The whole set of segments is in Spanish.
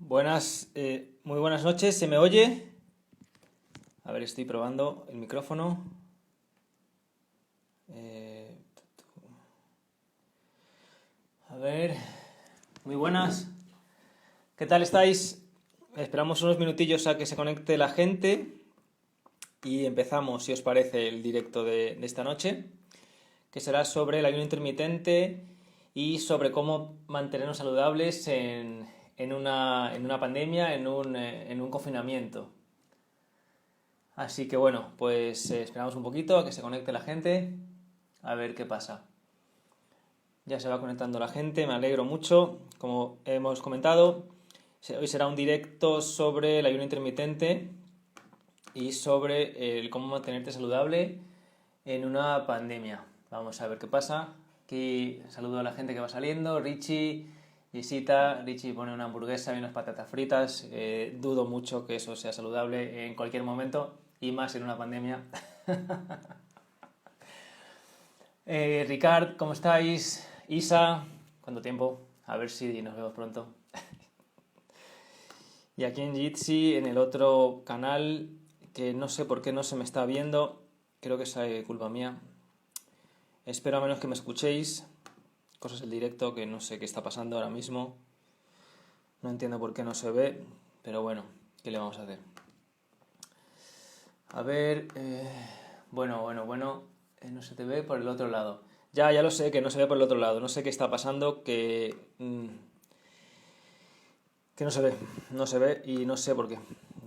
Muy buenas noches, ¿se me oye? A ver, estoy probando el micrófono. Eh, a ver, muy buenas. ¿Qué tal estáis? Esperamos unos minutillos a que se conecte la gente y empezamos, si os parece, el directo de esta noche, que será sobre el ayuno intermitente y sobre cómo mantenernos saludables en una pandemia, en un confinamiento. Así que bueno, pues esperamos un poquito a que se conecte la gente, a ver qué pasa. Ya se va conectando la gente, me alegro mucho. Como hemos comentado, hoy será un directo sobre el ayuno intermitente y sobre el cómo mantenerte saludable en una pandemia. Vamos a ver qué pasa. Aquí saludo a la gente que va saliendo. Richie, Visita. Richie pone una hamburguesa y unas patatas fritas. Dudo mucho que eso sea saludable en cualquier momento y más en una pandemia. Ricard, ¿cómo estáis? Isa, ¿cuánto tiempo? A ver si nos vemos pronto. Y aquí en Jitsi, en el otro canal, que no sé por qué no se me está viendo, creo que es culpa mía. Espero a menos que me escuchéis. Cosas del directo que no sé qué está pasando ahora mismo. No entiendo por qué no se ve, pero bueno, ¿qué le vamos a hacer? A ver, bueno, no se te ve por el otro lado. Ya lo sé que no se ve por el otro lado. No sé qué está pasando, que no se ve y no sé por qué.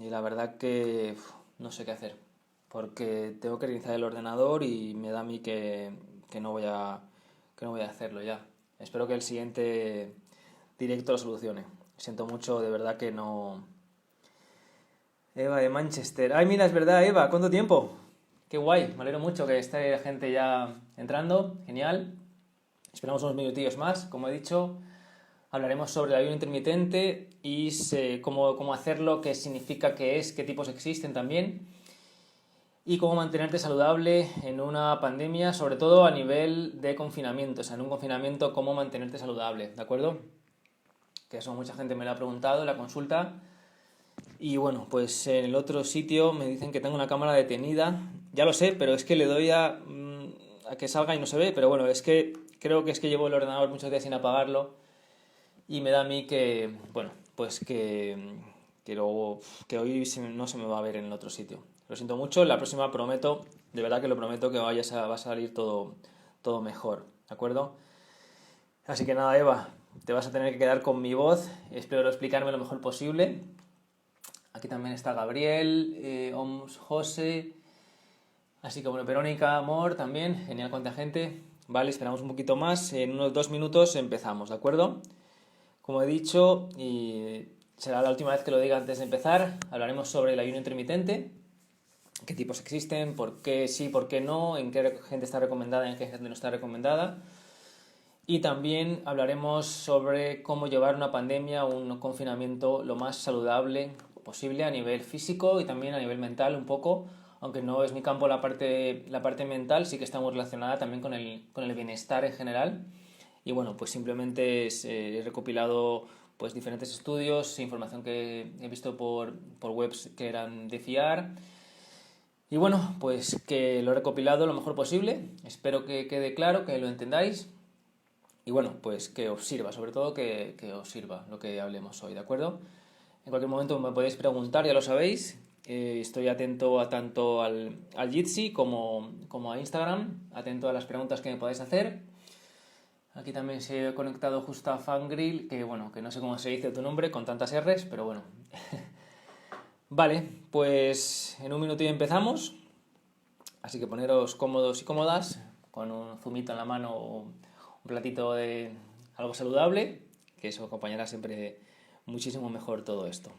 Y la verdad que no sé qué hacer. Porque tengo que reiniciar el ordenador y me da a mí que no voy a hacerlo ya. Espero que el siguiente directo lo solucione. Siento mucho, de verdad que no. Eva de Manchester. Ay, mira, es verdad, Eva, ¿cuánto tiempo? Qué guay, me alegro mucho que esté la gente ya entrando. Genial. Esperamos unos minutillos más, como he dicho. Hablaremos sobre el ayuno intermitente y cómo hacerlo, qué significa, qué es, qué tipos existen también y cómo mantenerte saludable en una pandemia, sobre todo a nivel de confinamiento, o sea, en un confinamiento, cómo mantenerte saludable, ¿de acuerdo? Que eso mucha gente me lo ha preguntado en la consulta. Y bueno, pues en el otro sitio me dicen que tengo una cámara detenida. Ya lo sé, pero es que le doy a que salga y no se ve, pero bueno, es que creo que es que llevo el ordenador muchos días sin apagarlo. Y me da a mí que, bueno, pues que hoy no se me va a ver en el otro sitio. Lo siento mucho, la próxima prometo, de verdad que lo prometo que va a salir todo mejor, ¿de acuerdo? Así que nada, Eva, te vas a tener que quedar con mi voz, espero explicarme lo mejor posible. Aquí también está Gabriel, Oms José, así que bueno, Verónica, Amor también, genial cuánta gente. Vale, esperamos un poquito más, en unos 2 minutos empezamos, ¿de acuerdo? Como he dicho, y será la última vez que lo diga antes de empezar, hablaremos sobre el ayuno intermitente, qué tipos existen, por qué sí, por qué no, en qué gente está recomendada, en qué gente no está recomendada. Y también hablaremos sobre cómo llevar una pandemia o un confinamiento lo más saludable posible a nivel físico y también a nivel mental un poco, aunque no es mi campo la parte mental, sí que está muy relacionada también con el bienestar en general. Y bueno, pues simplemente he recopilado pues diferentes estudios, información que he visto por webs que eran de fiar. Y bueno, pues que lo he recopilado lo mejor posible. Espero que quede claro, que lo entendáis. Y bueno, pues que os sirva, sobre todo que os sirva lo que hablemos hoy, ¿de acuerdo? En cualquier momento me podéis preguntar, ya lo sabéis. Estoy atento tanto al Jitsi como a Instagram, atento a las preguntas que me podáis hacer. Aquí también se ha conectado justo a Fangrill, que bueno, que no sé cómo se dice tu nombre con tantas R's, pero bueno. Vale, pues en un minuto ya empezamos. Así que poneros cómodos y cómodas, con un zumito en la mano o un platito de algo saludable, que eso acompañará siempre muchísimo mejor todo esto.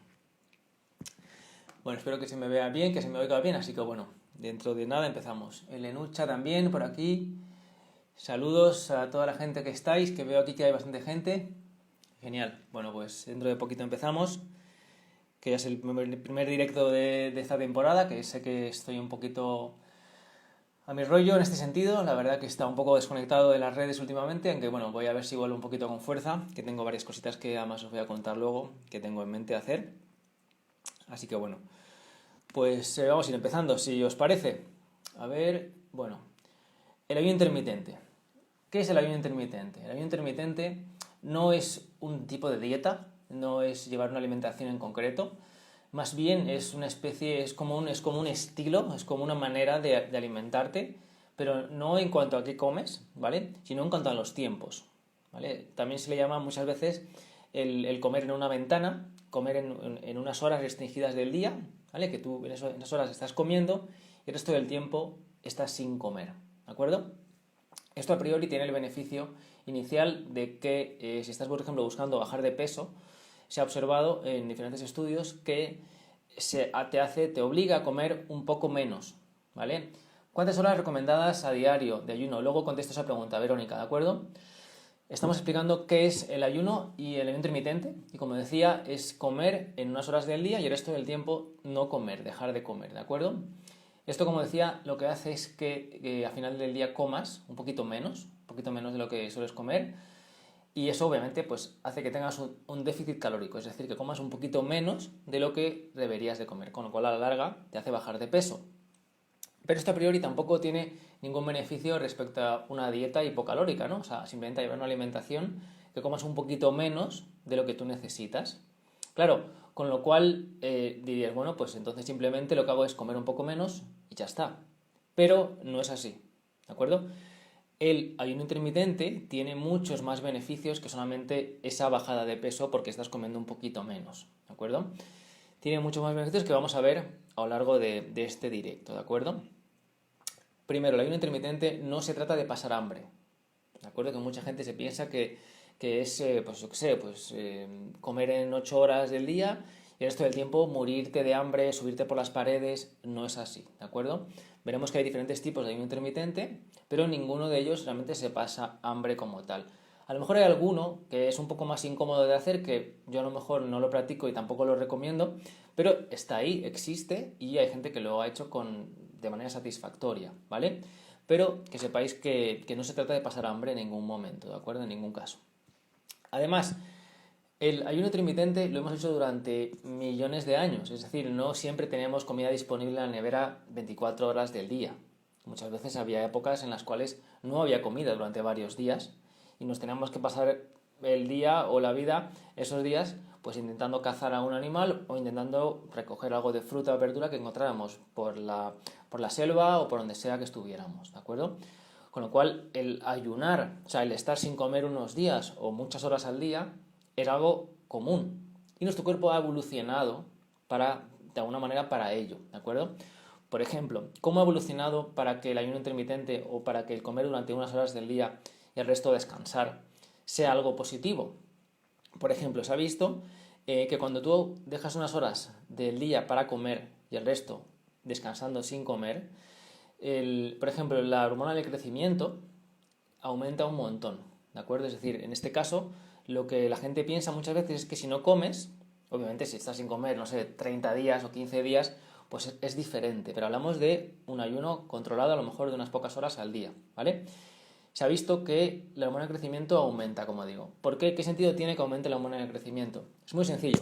Bueno, espero que se me vea bien, que se me oiga bien, así que bueno, dentro de nada empezamos. Elenucha también por aquí. Saludos a toda la gente que estáis, que veo aquí que hay bastante gente. Genial. Bueno, pues dentro de poquito empezamos, que ya es el primer directo de esta temporada, que sé que estoy un poquito a mi rollo en este sentido. La verdad que está un poco desconectado de las redes últimamente, aunque bueno, voy a ver si vuelvo un poquito con fuerza, que tengo varias cositas que además os voy a contar luego, que tengo en mente hacer. Así que bueno, pues vamos a ir empezando, si os parece. A ver, bueno, el ayuno intermitente. ¿Qué es el ayuno intermitente? El ayuno intermitente no es un tipo de dieta, no es llevar una alimentación en concreto, más bien es una especie, es como un estilo, es como una manera de alimentarte, pero no en cuanto a qué comes, ¿vale? Sino en cuanto a los tiempos, ¿vale? También se le llama muchas veces el comer en una ventana, comer en unas horas restringidas del día, ¿vale? Que tú en esas horas estás comiendo y el resto del tiempo estás sin comer, ¿de acuerdo? Esto a priori tiene el beneficio inicial de que si estás, por ejemplo, buscando bajar de peso, se ha observado en diferentes estudios que te obliga a comer un poco menos, ¿vale? ¿Cuántas horas recomendadas a diario de ayuno? Luego contesto esa pregunta, Verónica, ¿de acuerdo? Estamos explicando qué es el ayuno y el ayuno intermitente, y como decía, es comer en unas horas del día y el resto del tiempo no comer, dejar de comer, ¿de acuerdo? Esto, como decía, lo que hace es que a final del día comas un poquito menos de lo que sueles comer, y eso obviamente pues hace que tengas un déficit calórico, es decir, que comas un poquito menos de lo que deberías de comer, con lo cual a la larga te hace bajar de peso. Pero esto a priori tampoco tiene ningún beneficio respecto a una dieta hipocalórica, ¿no? O sea, simplemente llevar una alimentación que comas un poquito menos de lo que tú necesitas. Claro, con lo cual dirías, bueno, pues entonces simplemente lo que hago es comer un poco menos y ya está. Pero no es así, ¿de acuerdo? El ayuno intermitente tiene muchos más beneficios que solamente esa bajada de peso porque estás comiendo un poquito menos, ¿de acuerdo? Tiene muchos más beneficios que vamos a ver a lo largo de este directo, ¿de acuerdo? Primero, el ayuno intermitente no se trata de pasar hambre, ¿de acuerdo? Que mucha gente se piensa que es, pues yo qué sé, pues comer en 8 horas del día y el resto del tiempo morirte de hambre, subirte por las paredes. No es así, ¿de acuerdo? Veremos que hay diferentes tipos de ayuno intermitente, pero ninguno de ellos realmente se pasa hambre como tal. A lo mejor hay alguno que es un poco más incómodo de hacer, que yo a lo mejor no lo practico y tampoco lo recomiendo, pero está ahí, existe y hay gente que lo ha hecho de manera satisfactoria, ¿vale? Pero que sepáis que no se trata de pasar hambre en ningún momento, ¿de acuerdo? En ningún caso. Además, el ayuno intermitente lo hemos hecho durante millones de años, es decir, no siempre teníamos comida disponible en la nevera 24 horas del día. Muchas veces había épocas en las cuales no había comida durante varios días y nos teníamos que pasar el día o la vida, esos días, pues intentando cazar a un animal o intentando recoger algo de fruta o verdura que encontráramos por la selva o por donde sea que estuviéramos, ¿de acuerdo? Con lo cual, el ayunar, o sea, el estar sin comer unos días o muchas horas al día, era algo común. Y nuestro cuerpo ha evolucionado de alguna manera para ello, ¿de acuerdo? Por ejemplo, ¿cómo ha evolucionado para que el ayuno intermitente o para que el comer durante unas horas del día y el resto descansar sea algo positivo? Por ejemplo, se ha visto que cuando tú dejas unas horas del día para comer y el resto descansando sin comer, por ejemplo, la hormona del crecimiento aumenta un montón, ¿de acuerdo? Es decir, en este caso, lo que la gente piensa muchas veces es que si no comes, obviamente si estás sin comer, no sé, 30 días o 15 días, pues es diferente, pero hablamos de un ayuno controlado a lo mejor de unas pocas horas al día, ¿vale? Se ha visto que la hormona del crecimiento aumenta, como digo. ¿Por qué? ¿Qué sentido tiene que aumente la hormona del crecimiento? Es muy sencillo.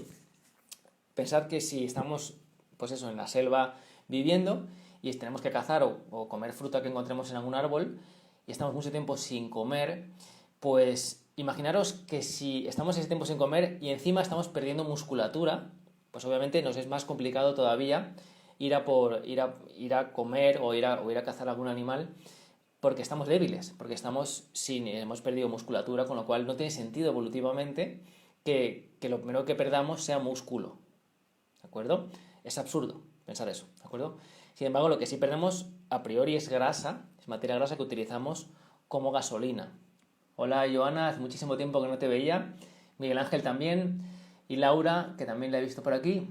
Pensad que si estamos, pues eso, en la selva viviendo y tenemos que cazar o comer fruta que encontremos en algún árbol y estamos mucho tiempo sin comer, pues imaginaros que si estamos ese tiempo sin comer y encima estamos perdiendo musculatura, pues obviamente nos es más complicado todavía ir a comer o ir a cazar algún animal porque estamos débiles, porque hemos perdido musculatura, con lo cual no tiene sentido evolutivamente que lo primero que perdamos sea músculo, ¿de acuerdo? Es absurdo pensar eso, ¿de acuerdo? Sin embargo, lo que sí perdemos a priori es grasa, es materia grasa que utilizamos como gasolina. Hola Joana, hace muchísimo tiempo que no te veía, Miguel Ángel también, y Laura, que también la he visto por aquí.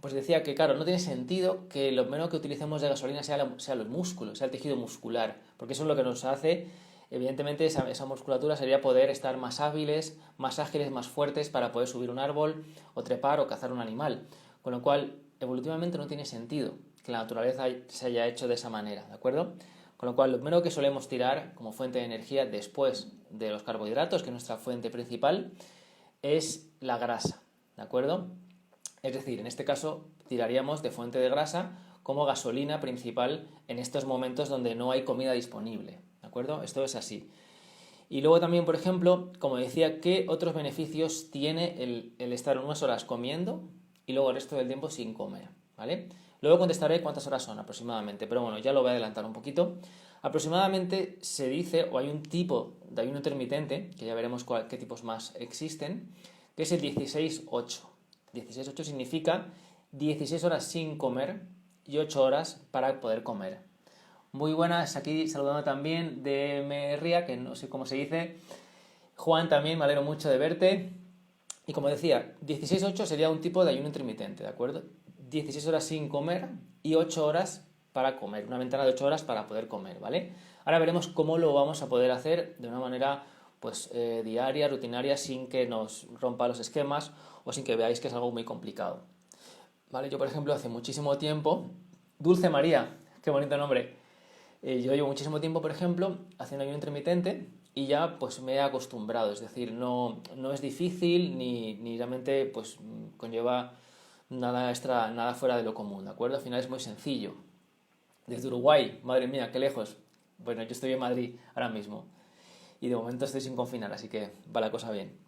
Pues decía que, claro, no tiene sentido que lo menos que utilicemos de gasolina sea los músculos, sea el tejido muscular, porque eso es lo que nos hace, evidentemente, esa musculatura sería poder estar más hábiles, más ágiles, más fuertes para poder subir un árbol, o trepar, o cazar un animal. Con lo cual, evolutivamente no tiene sentido que la naturaleza se haya hecho de esa manera, ¿de acuerdo? Con lo cual, lo primero que solemos tirar como fuente de energía después de los carbohidratos, que es nuestra fuente principal, es la grasa, ¿de acuerdo? Es decir, en este caso tiraríamos de fuente de grasa como gasolina principal en estos momentos donde no hay comida disponible, ¿de acuerdo? Esto es así. Y luego también, por ejemplo, como decía, ¿qué otros beneficios tiene el estar unas horas comiendo y luego el resto del tiempo sin comer? ¿Vale? Luego contestaré cuántas horas son aproximadamente, pero bueno, ya lo voy a adelantar un poquito. Aproximadamente se dice, o hay un tipo de ayuno intermitente, que ya veremos qué tipos más existen, que es el 16-8. 16-8 significa 16 horas sin comer y 8 horas para poder comer. Muy buenas, aquí saludando también de MRIA, que no sé cómo se dice. Juan también, me alegro mucho de verte. Y como decía, 16-8 sería un tipo de ayuno intermitente, ¿de acuerdo? 16 horas sin comer y 8 horas para comer, una ventana de 8 horas para poder comer, ¿vale? Ahora veremos cómo lo vamos a poder hacer de una manera pues diaria, rutinaria, sin que nos rompa los esquemas o sin que veáis que es algo muy complicado. ¿Vale? Yo, por ejemplo, hace muchísimo tiempo, Dulce María, qué bonito nombre, yo llevo muchísimo tiempo, por ejemplo, haciendo ayuno intermitente y ya pues me he acostumbrado, es decir, no es difícil ni realmente pues conlleva nada extra, nada fuera de lo común, ¿de acuerdo? Al final es muy sencillo. Desde Uruguay, madre mía, qué lejos. Bueno, yo estoy en Madrid ahora mismo y de momento estoy sin confinar, así que va la cosa bien.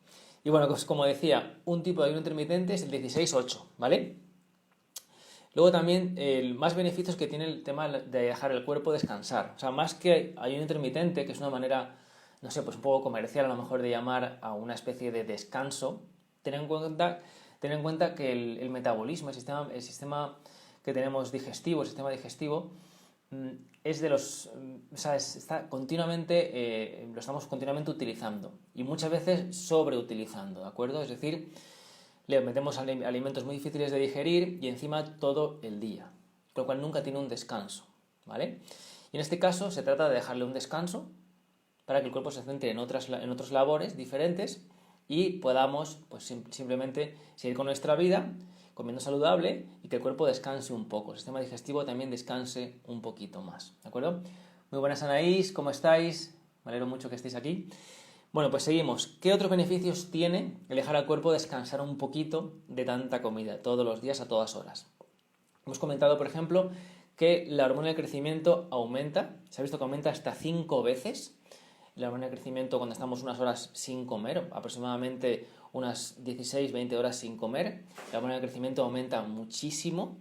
Y bueno, pues como decía, un tipo de ayuno intermitente es el 16-8, ¿vale? Luego también más beneficios que tiene el tema de dejar el cuerpo descansar. O sea, más que ayuno intermitente, que es una manera, no sé, pues un poco comercial a lo mejor de llamar a una especie de descanso, ten en cuenta que el metabolismo, el sistema que tenemos digestivo, el sistema digestivo, es de los, o sea, está continuamente, lo estamos continuamente utilizando y muchas veces sobreutilizando, ¿de acuerdo? Es decir, le metemos alimentos muy difíciles de digerir y encima todo el día, con lo cual nunca tiene un descanso, ¿vale? Y en este caso se trata de dejarle un descanso para que el cuerpo se centre en otras labores diferentes y podamos pues, simplemente seguir con nuestra vida comiendo saludable y que el cuerpo descanse un poco, el sistema digestivo también descanse un poquito más, ¿de acuerdo? Muy buenas, Anaís, ¿cómo estáis? Me alegro mucho que estéis aquí. Bueno, pues seguimos. ¿Qué otros beneficios tiene el dejar al cuerpo descansar un poquito de tanta comida todos los días a todas horas? Hemos comentado, por ejemplo, que la hormona del crecimiento aumenta, se ha visto que aumenta hasta 5 veces la hormona del crecimiento cuando estamos unas horas sin comer, aproximadamente unas 16-20 horas sin comer, la hormona del crecimiento aumenta muchísimo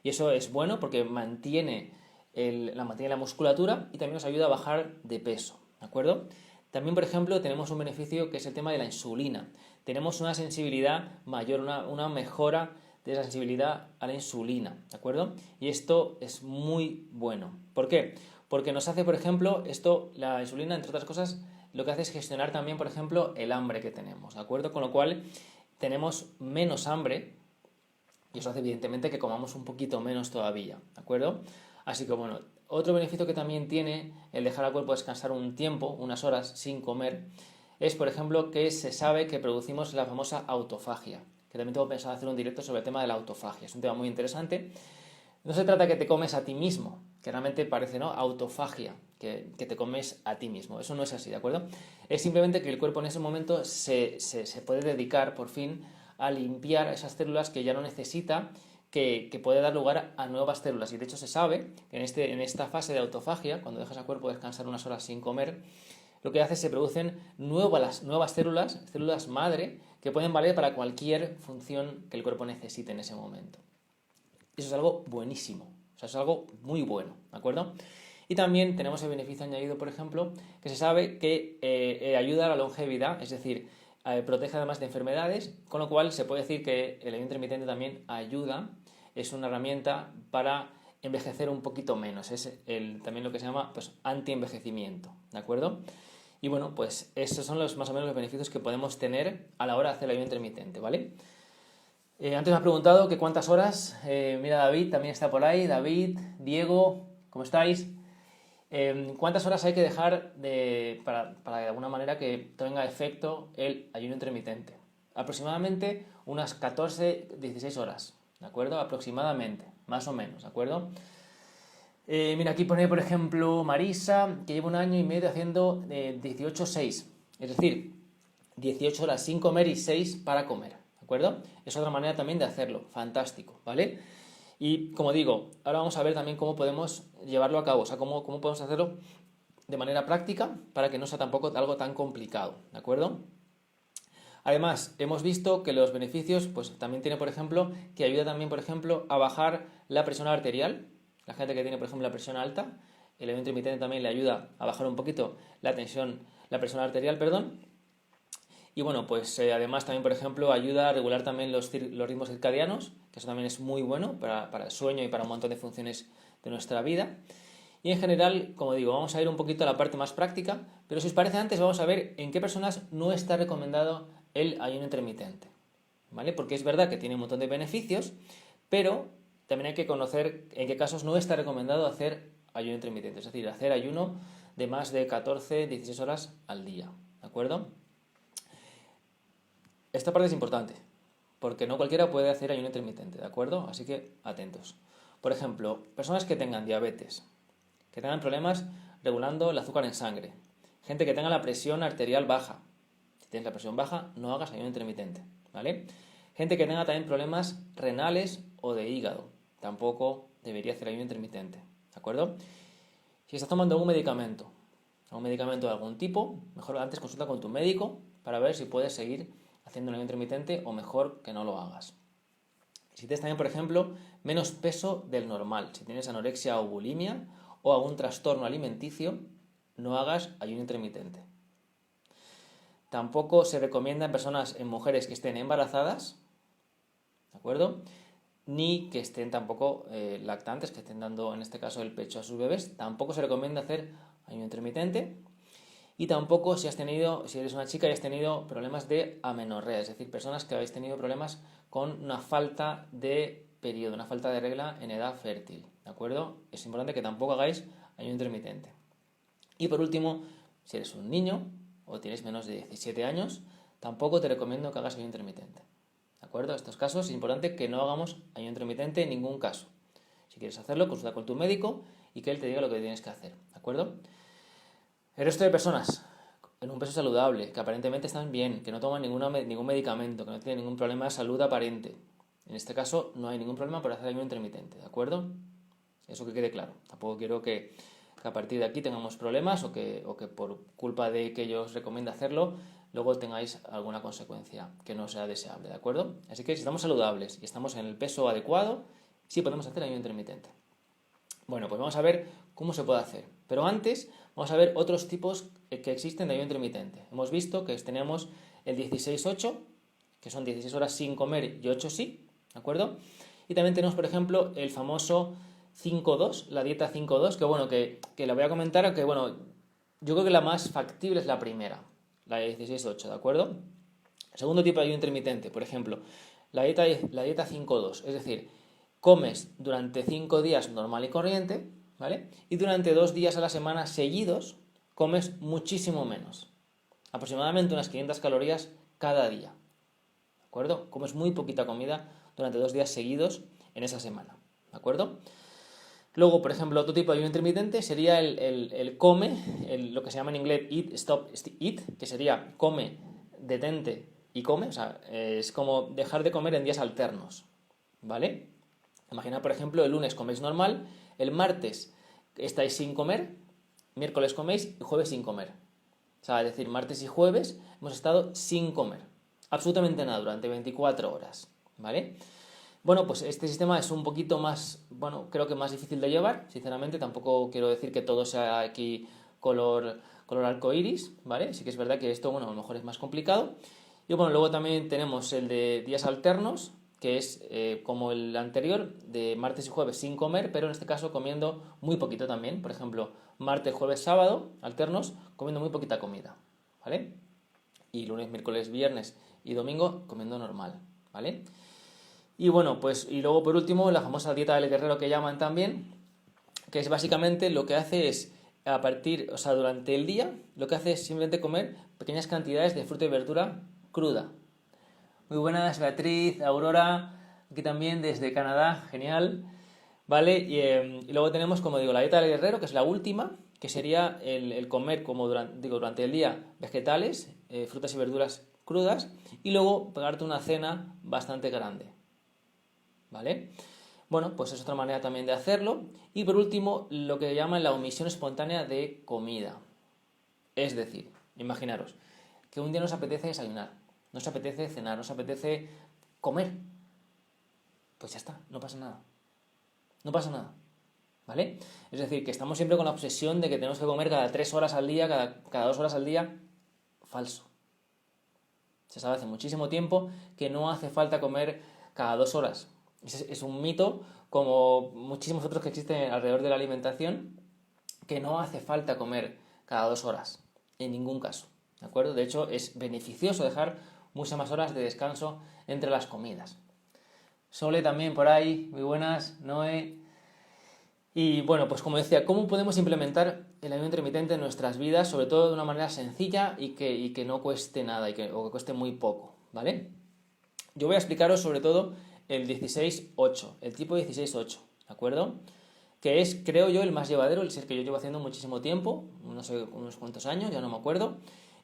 y eso es bueno porque mantiene la musculatura y también nos ayuda a bajar de peso, ¿de acuerdo? También, por ejemplo, tenemos un beneficio que es el tema de la insulina. Tenemos una sensibilidad mayor, una mejora de la sensibilidad a la insulina, ¿de acuerdo? Y esto es muy bueno. ¿Por qué? Porque nos hace, por ejemplo, la insulina, entre otras cosas, lo que hace es gestionar también, por ejemplo, el hambre que tenemos, ¿de acuerdo? Con lo cual tenemos menos hambre y eso hace evidentemente que comamos un poquito menos todavía, ¿de acuerdo? Así que bueno, otro beneficio que también tiene el dejar al cuerpo descansar un tiempo, unas horas sin comer, es por ejemplo que se sabe que producimos la famosa autofagia, que también tengo pensado hacer un directo sobre el tema de la autofagia, es un tema muy interesante. No se trata que te comes a ti mismo, que realmente parece, ¿no? Autofagia, que te comes a ti mismo. Eso no es así, ¿de acuerdo? Es simplemente que el cuerpo en ese momento se puede dedicar, por fin, a limpiar esas células que ya no necesita, que puede dar lugar a nuevas células. Y de hecho se sabe que en esta fase de autofagia, cuando dejas al cuerpo descansar unas horas sin comer, lo que hace es que se producen nuevas células madre, que pueden valer para cualquier función que el cuerpo necesite en ese momento. Eso es algo buenísimo, o sea, es algo muy bueno, ¿de acuerdo? Y también tenemos el beneficio añadido, por ejemplo, que se sabe que ayuda a la longevidad, es decir, protege además de enfermedades, con lo cual se puede decir que el ayuno intermitente también ayuda, es una herramienta para envejecer un poquito menos, es también lo que se llama pues, anti-envejecimiento, ¿de acuerdo? Y bueno, pues esos son más o menos los beneficios que podemos tener a la hora de hacer el ayuno intermitente, ¿vale? Antes me has preguntado que cuántas horas. Mira, David también está por ahí. David, Diego, ¿cómo estáis? ¿Cuántas horas hay que dejar para de alguna manera que tenga efecto el ayuno intermitente? Aproximadamente unas 14-16 horas, ¿de acuerdo? Aproximadamente, más o menos, ¿de acuerdo? Mira, aquí pone, por ejemplo, Marisa, que lleva 1 año y medio haciendo 18-6. Es decir, 18 horas sin comer y 6 para comer, ¿de acuerdo? Es otra manera también de hacerlo, fantástico, ¿vale? Y como digo, ahora vamos a ver también cómo podemos llevarlo a cabo, o sea, cómo podemos hacerlo de manera práctica para que no sea tampoco algo tan complicado, ¿de acuerdo? Además, hemos visto que los beneficios, pues también tiene, por ejemplo, que ayuda también, por ejemplo, a bajar la presión arterial. La gente que tiene, por ejemplo, la presión alta, el ayuno intermitente también le ayuda a bajar un poquito la presión arterial, perdón. Y bueno, pues además también, por ejemplo, ayuda a regular también los ritmos circadianos, que eso también es muy bueno para el sueño y para un montón de funciones de nuestra vida. Y en general, como digo, vamos a ir un poquito a la parte más práctica, pero si os parece antes vamos a ver en qué personas no está recomendado el ayuno intermitente, ¿vale? Porque es verdad que tiene un montón de beneficios, pero también hay que conocer en qué casos no está recomendado hacer ayuno intermitente, es decir, hacer ayuno de más de 14-16 horas al día, ¿de acuerdo? Esta parte es importante, porque no cualquiera puede hacer ayuno intermitente, ¿de acuerdo? Así que atentos. Por ejemplo, personas que tengan diabetes, que tengan problemas regulando el azúcar en sangre, gente que tenga la presión arterial baja. Si tienes la presión baja, no hagas ayuno intermitente, ¿vale? Gente que tenga también problemas renales o de hígado, tampoco debería hacer ayuno intermitente, ¿de acuerdo? Si estás tomando algún medicamento de algún tipo, mejor antes consulta con tu médico para ver si puedes seguir haciendo un ayuno intermitente o mejor que no lo hagas. Si tienes también, por ejemplo, menos peso del normal, si tienes anorexia o bulimia o algún trastorno alimenticio, no hagas ayuno intermitente. Tampoco se recomienda en mujeres que estén embarazadas, ¿de acuerdo? Ni que estén tampoco lactantes, que estén dando en este caso el pecho a sus bebés. Tampoco se recomienda hacer ayuno intermitente. Y tampoco si eres una chica y has tenido problemas de amenorrea, es decir, personas que habéis tenido problemas con una falta de periodo, una falta de regla en edad fértil, ¿de acuerdo? Es importante que tampoco hagáis ayuno intermitente. Y por último, si eres un niño o tienes menos de 17 años, tampoco te recomiendo que hagas ayuno intermitente. ¿De acuerdo? En estos casos es importante que no hagamos ayuno intermitente en ningún caso. Si quieres hacerlo, consulta con tu médico y que él te diga lo que tienes que hacer. ¿De acuerdo? El resto de personas en un peso saludable, que aparentemente están bien, que no toman ningún medicamento, que no tienen ningún problema de salud aparente. En este caso no hay ningún problema por hacer ayuno intermitente, ¿de acuerdo? Eso que quede claro. Tampoco quiero que a partir de aquí tengamos problemas o que por culpa de que yo os recomiende hacerlo, luego tengáis alguna consecuencia que no sea deseable, ¿de acuerdo? Así que si estamos saludables y estamos en el peso adecuado, sí podemos hacer ayuno intermitente. Bueno, pues vamos a ver cómo se puede hacer. Pero antes vamos a ver otros tipos que existen de ayuno intermitente. Hemos visto que tenemos el 16-8, que son 16 horas sin comer y 8 sí, ¿de acuerdo? Y también tenemos, por ejemplo, el famoso 5-2, la dieta 5-2, que bueno, que la voy a comentar, aunque bueno, yo creo que la más factible es la primera, la de 16-8, ¿de acuerdo? El segundo tipo de ayuno intermitente, por ejemplo, la dieta 5-2, es decir, comes durante 5 días normal y corriente, ¿vale? Y durante 2 días a la semana seguidos comes muchísimo menos, aproximadamente unas 500 calorías cada día, ¿de acuerdo? Comes muy poquita comida durante 2 días seguidos en esa semana, ¿de acuerdo? Luego, por ejemplo, otro tipo de ayuno intermitente sería el come, lo que se llama en inglés eat, stop, eat, que sería come, detente y come, o sea, es como dejar de comer en días alternos, ¿vale? Imagina, por ejemplo, el lunes coméis normal, el martes estáis sin comer, miércoles coméis y jueves sin comer. O sea, es decir, martes y jueves hemos estado sin comer, absolutamente nada, durante 24 horas, ¿vale? Bueno, pues este sistema es un poquito más, bueno, creo que más difícil de llevar, sinceramente, tampoco quiero decir que todo sea aquí color arcoiris, ¿vale? Sí que es verdad que esto, bueno, a lo mejor es más complicado. Y bueno, luego también tenemos el de días alternos, que es como el anterior, de martes y jueves sin comer, pero en este caso comiendo muy poquito también. Por ejemplo, martes, jueves, sábado, alternos, comiendo muy poquita comida, ¿vale? Y lunes, miércoles, viernes y domingo comiendo normal, ¿vale? Y bueno, pues y luego por último la famosa dieta del guerrero que llaman también, que es básicamente lo que hace es o sea, durante el día, lo que hace es simplemente comer pequeñas cantidades de fruta y verdura cruda. Muy buenas, Beatriz, Aurora, aquí también desde Canadá, genial. ¿vale? Y luego tenemos, como digo, la dieta del guerrero, que es la última, que sería el comer, como durante el día, vegetales, frutas y verduras crudas, y luego pegarte una cena bastante grande, ¿vale? Bueno, pues es otra manera también de hacerlo. Y por último, lo que llaman la omisión espontánea de comida. Es decir, imaginaros que un día nos apetece desayunar, nos apetece cenar, nos apetece comer. Pues ya está, no pasa nada. No pasa nada. ¿Vale? Es decir, que estamos siempre con la obsesión de que tenemos que comer cada 3 horas al día, cada 2 horas al día. Falso. Se sabe hace muchísimo tiempo que no hace falta comer cada 2 horas. Es un mito, como muchísimos otros que existen alrededor de la alimentación, que no hace falta comer cada 2 horas, en ningún caso. ¿De acuerdo? De hecho, es beneficioso dejar muchas más horas de descanso entre las comidas. Sole también por ahí, muy buenas, Noé. Y bueno, pues como decía, ¿cómo podemos implementar el ayuno intermitente en nuestras vidas, sobre todo de una manera sencilla y que no cueste nada o que cueste muy poco, ¿vale? Yo voy a explicaros sobre todo el 16-8, el tipo 16-8, ¿de acuerdo? Que es, creo yo, el más llevadero, el que yo llevo haciendo muchísimo tiempo, no sé, unos cuantos años, ya no me acuerdo,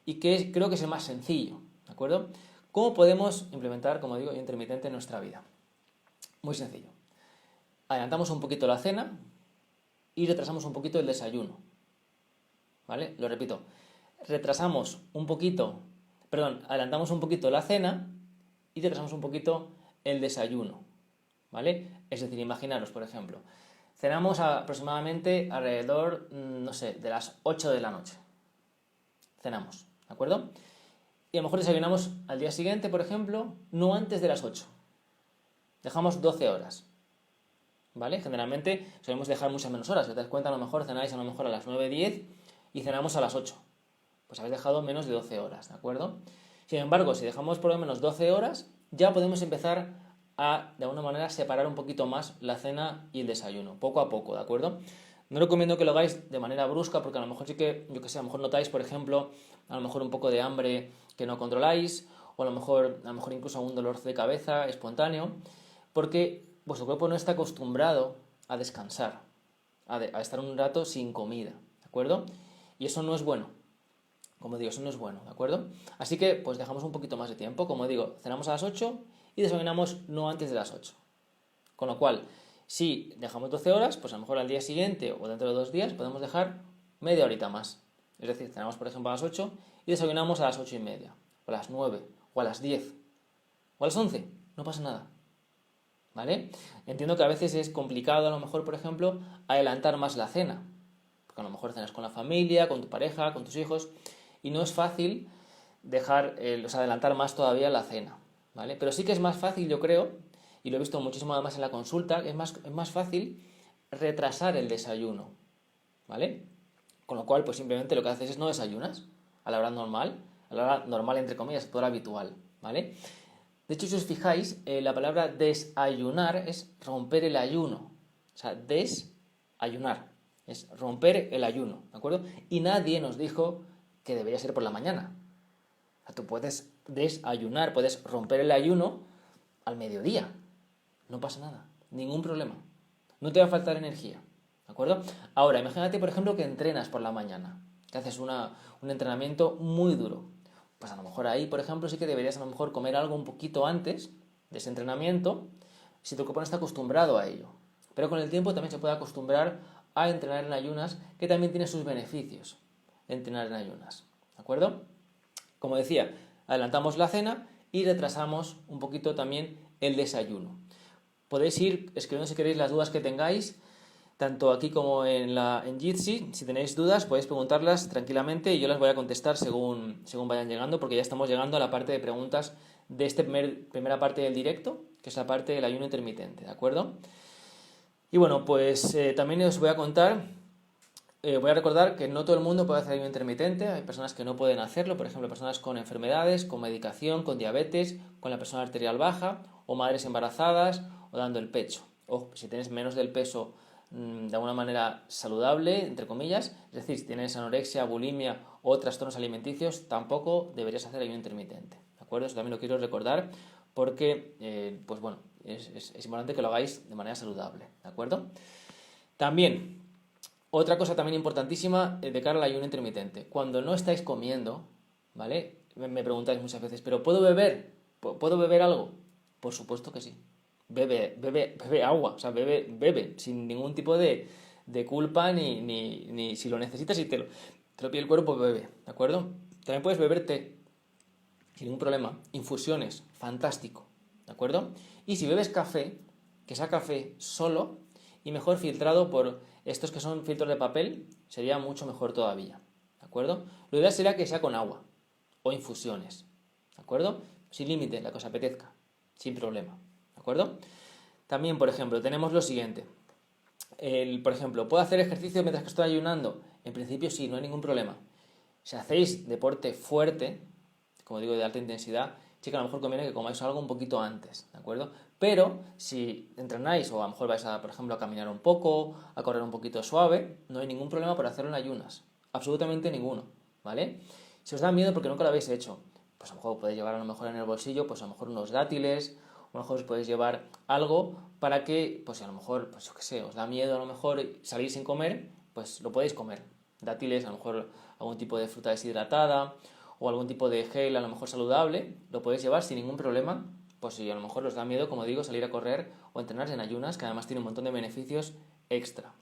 y creo que es el más sencillo, ¿de acuerdo? ¿Cómo podemos implementar, como digo, ayuno intermitente en nuestra vida? Muy sencillo. Adelantamos un poquito la cena y retrasamos un poquito el desayuno, ¿vale? Lo repito, adelantamos un poquito la cena y retrasamos un poquito el desayuno, ¿vale? Es decir, imaginaros, por ejemplo, cenamos aproximadamente alrededor, no sé, de las 8 de la noche. Cenamos, ¿de acuerdo? Y a lo mejor desayunamos al día siguiente, por ejemplo, no antes de las 8. Dejamos 12 horas, ¿vale? Generalmente solemos dejar muchas menos horas. Si te das cuenta, a lo mejor cenáis a lo mejor a las 9:10 y cenamos a las 8. Pues habéis dejado menos de 12 horas, ¿de acuerdo? Sin embargo, si dejamos por lo menos 12 horas, ya podemos empezar a, de alguna manera, separar un poquito más la cena y el desayuno, poco a poco, ¿de acuerdo? No recomiendo que lo hagáis de manera brusca, porque a lo mejor sí que, yo que sé, a lo mejor notáis, por ejemplo, a lo mejor un poco de hambre que no controláis, o a lo mejor incluso un dolor de cabeza espontáneo, porque vuestro cuerpo no está acostumbrado a descansar, a estar un rato sin comida, ¿de acuerdo? Y eso no es bueno. Como digo, eso no es bueno, ¿de acuerdo? Así que, pues dejamos un poquito más de tiempo. Como digo, cenamos a las 8 y desayunamos no antes de las 8. Con lo cual, si dejamos 12 horas, pues a lo mejor al día siguiente o dentro de 2 días podemos dejar media horita más. Es decir, cenamos por ejemplo a las 8 y desayunamos a las 8:30, o a las 9, o a las 10, o a las 11. No pasa nada. ¿Vale? Entiendo que a veces es complicado, a lo mejor, por ejemplo, adelantar más la cena. Porque a lo mejor cenas con la familia, con tu pareja, con tus hijos, y no es fácil adelantar más todavía la cena, ¿vale? Pero sí que es más fácil, yo creo, y lo he visto muchísimo además en la consulta, es más fácil retrasar el desayuno, ¿vale? Con lo cual, pues simplemente lo que haces es no desayunas a la hora normal entre comillas, a la hora habitual, ¿vale? De hecho, si os fijáis, la palabra desayunar es romper el ayuno. O sea, desayunar es romper el ayuno, ¿de acuerdo? Y nadie nos dijo que debería ser por la mañana. O sea, tú puedes desayunar, puedes romper el ayuno al mediodía. No pasa nada, ningún problema. No te va a faltar energía, ¿de acuerdo? Ahora, imagínate, por ejemplo, que entrenas por la mañana, que haces un entrenamiento muy duro. Pues a lo mejor ahí, por ejemplo, sí que deberías a lo mejor comer algo un poquito antes de ese entrenamiento, si tu cuerpo no está acostumbrado a ello. Pero con el tiempo también se puede acostumbrar a entrenar en ayunas, que también tiene sus beneficios, entrenar en ayunas, ¿de acuerdo? Como decía, adelantamos la cena y retrasamos un poquito también el desayuno. Podéis ir escribiendo si queréis las dudas que tengáis, tanto aquí como en Jitsi. Si tenéis dudas podéis preguntarlas tranquilamente y yo las voy a contestar según vayan llegando, porque ya estamos llegando a la parte de preguntas de esta primera parte del directo, que es la parte del ayuno intermitente, ¿de acuerdo? Y bueno, pues también os voy a contar, voy a recordar que no todo el mundo puede hacer ayuno intermitente, hay personas que no pueden hacerlo, por ejemplo, personas con enfermedades, con medicación, con diabetes, con la presión arterial baja, o madres embarazadas, o dando el pecho. O si tienes menos del peso de alguna manera saludable, entre comillas, es decir, si tienes anorexia, bulimia o trastornos alimenticios, tampoco deberías hacer ayuno intermitente, ¿de acuerdo? Eso también lo quiero recordar porque, pues bueno, es importante que lo hagáis de manera saludable, ¿de acuerdo? También, otra cosa también importantísima de cara al ayuno intermitente. Cuando no estáis comiendo, ¿vale? Me preguntáis muchas veces, ¿pero puedo beber? ¿Puedo beber algo? Por supuesto que sí. Bebe agua, o sea, bebe, sin ningún tipo de culpa ni si lo necesitas y te lo pide el cuerpo, bebe, ¿de acuerdo? También puedes beber té, sin ningún problema. Infusiones, fantástico, ¿de acuerdo? Y si bebes café, que sea café solo y mejor filtrado por estos que son filtros de papel, sería mucho mejor todavía, ¿de acuerdo? Lo ideal sería que sea con agua o infusiones, ¿de acuerdo? Sin límite, la que os apetezca, sin problema, ¿de acuerdo? También, por ejemplo, tenemos lo siguiente. Por ejemplo, ¿puedo hacer ejercicio mientras que estoy ayunando? En principio sí, no hay ningún problema. Si hacéis deporte fuerte, como digo, de alta intensidad, sí que a lo mejor conviene que comáis algo un poquito antes, ¿de acuerdo? Pero si entrenáis o a lo mejor vais a, por ejemplo, a caminar un poco, a correr un poquito suave, no hay ningún problema por hacerlo en ayunas. Absolutamente ninguno, ¿vale? Si os da miedo porque nunca lo habéis hecho, pues a lo mejor podéis llevar a lo mejor en el bolsillo, pues a lo mejor unos dátiles, o a lo mejor os podéis llevar algo para que, pues a lo mejor, pues yo qué sé, os da miedo a lo mejor salir sin comer, pues lo podéis comer. Dátiles, a lo mejor algún tipo de fruta deshidratada, o algún tipo de gel a lo mejor saludable, lo podéis llevar sin ningún problema, pues si a lo mejor os da miedo, como digo, salir a correr o entrenar en ayunas, que además tiene un montón de beneficios extra.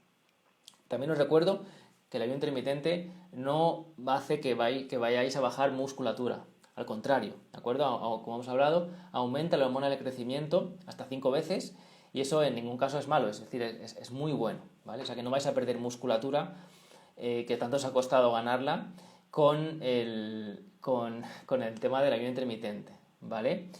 También os recuerdo que el ayuno intermitente no hace que vayáis a bajar musculatura, al contrario, ¿de acuerdo? Como hemos hablado, aumenta la hormona del crecimiento hasta 5 veces y eso en ningún caso es malo, es decir, es muy bueno, ¿vale? O sea que no vais a perder musculatura que tanto os ha costado ganarla con el tema del ayuno intermitente, ¿vale?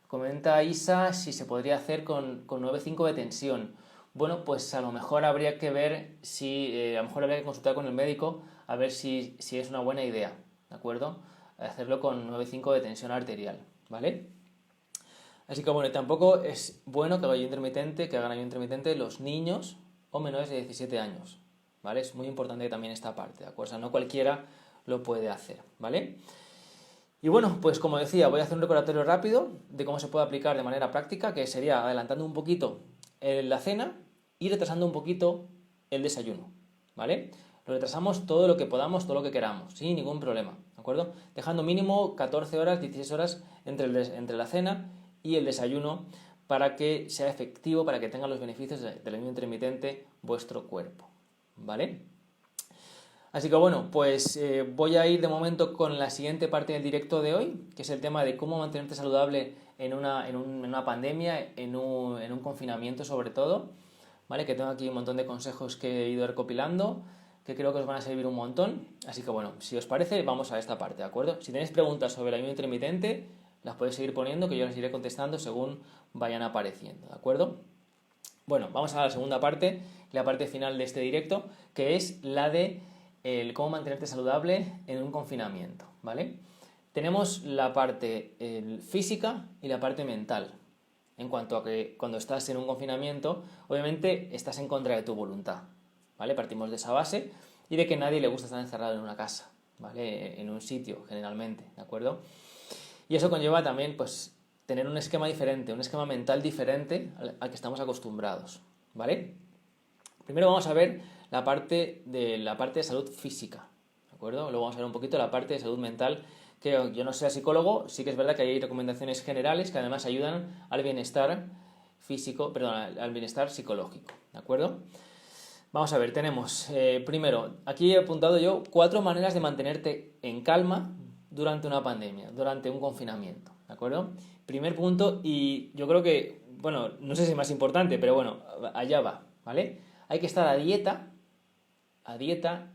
Comenta Isa si se podría hacer con 9,5 de tensión. Bueno, pues a lo mejor habría que ver si, a lo mejor habría que consultar con el médico a ver si es una buena idea, ¿de acuerdo? Hacerlo con 9,5 de tensión arterial, ¿vale? Así que bueno, tampoco es bueno que hagan ayuno intermitente los niños o menores de 17 años, ¿vale? Es muy importante también esta parte, ¿de acuerdo? O sea, no cualquiera lo puede hacer, ¿vale? Y bueno, pues como decía, voy a hacer un recordatorio rápido de cómo se puede aplicar de manera práctica, que sería adelantando un poquito la cena y retrasando un poquito el desayuno, ¿vale? Lo retrasamos todo lo que podamos, todo lo que queramos, sin ningún problema, ¿de acuerdo? Dejando mínimo 14 horas, 16 horas entre la cena y el desayuno para que sea efectivo, para que tenga los beneficios del ayuno intermitente vuestro cuerpo, ¿vale? Así que bueno, pues voy a ir de momento con la siguiente parte del directo de hoy, que es el tema de cómo mantenerte saludable en una pandemia, en un confinamiento sobre todo, ¿vale? Que tengo aquí un montón de consejos que he ido recopilando, que creo que os van a servir un montón. Así que bueno, si os parece, vamos a esta parte, ¿de acuerdo? Si tenéis preguntas sobre el ayuno intermitente, las podéis seguir poniendo, que yo las iré contestando según vayan apareciendo, ¿de acuerdo? Bueno, vamos a la segunda parte, la parte final de este directo, que es la de cómo mantenerte saludable en un confinamiento, ¿vale? Tenemos la parte física y la parte mental. En cuanto a que cuando estás en un confinamiento, obviamente estás en contra de tu voluntad, ¿vale? Partimos de esa base y de que a nadie le gusta estar encerrado en una casa, ¿vale? En un sitio, generalmente, ¿de acuerdo? Y eso conlleva también, pues, tener un esquema diferente, un esquema mental diferente al que estamos acostumbrados, ¿vale? Primero vamos a ver la parte de salud física, ¿de acuerdo? Luego vamos a ver un poquito la parte de salud mental, que yo no sea psicólogo, sí que es verdad que hay recomendaciones generales que además ayudan al bienestar físico, perdón, al bienestar psicológico, ¿de acuerdo? Vamos a ver, tenemos primero, aquí he apuntado yo 4 maneras de mantenerte en calma durante una pandemia, durante un confinamiento, ¿de acuerdo? Primer punto, y yo creo que, bueno, no sé si es más importante, pero bueno, allá va, ¿vale? Hay que estar a dieta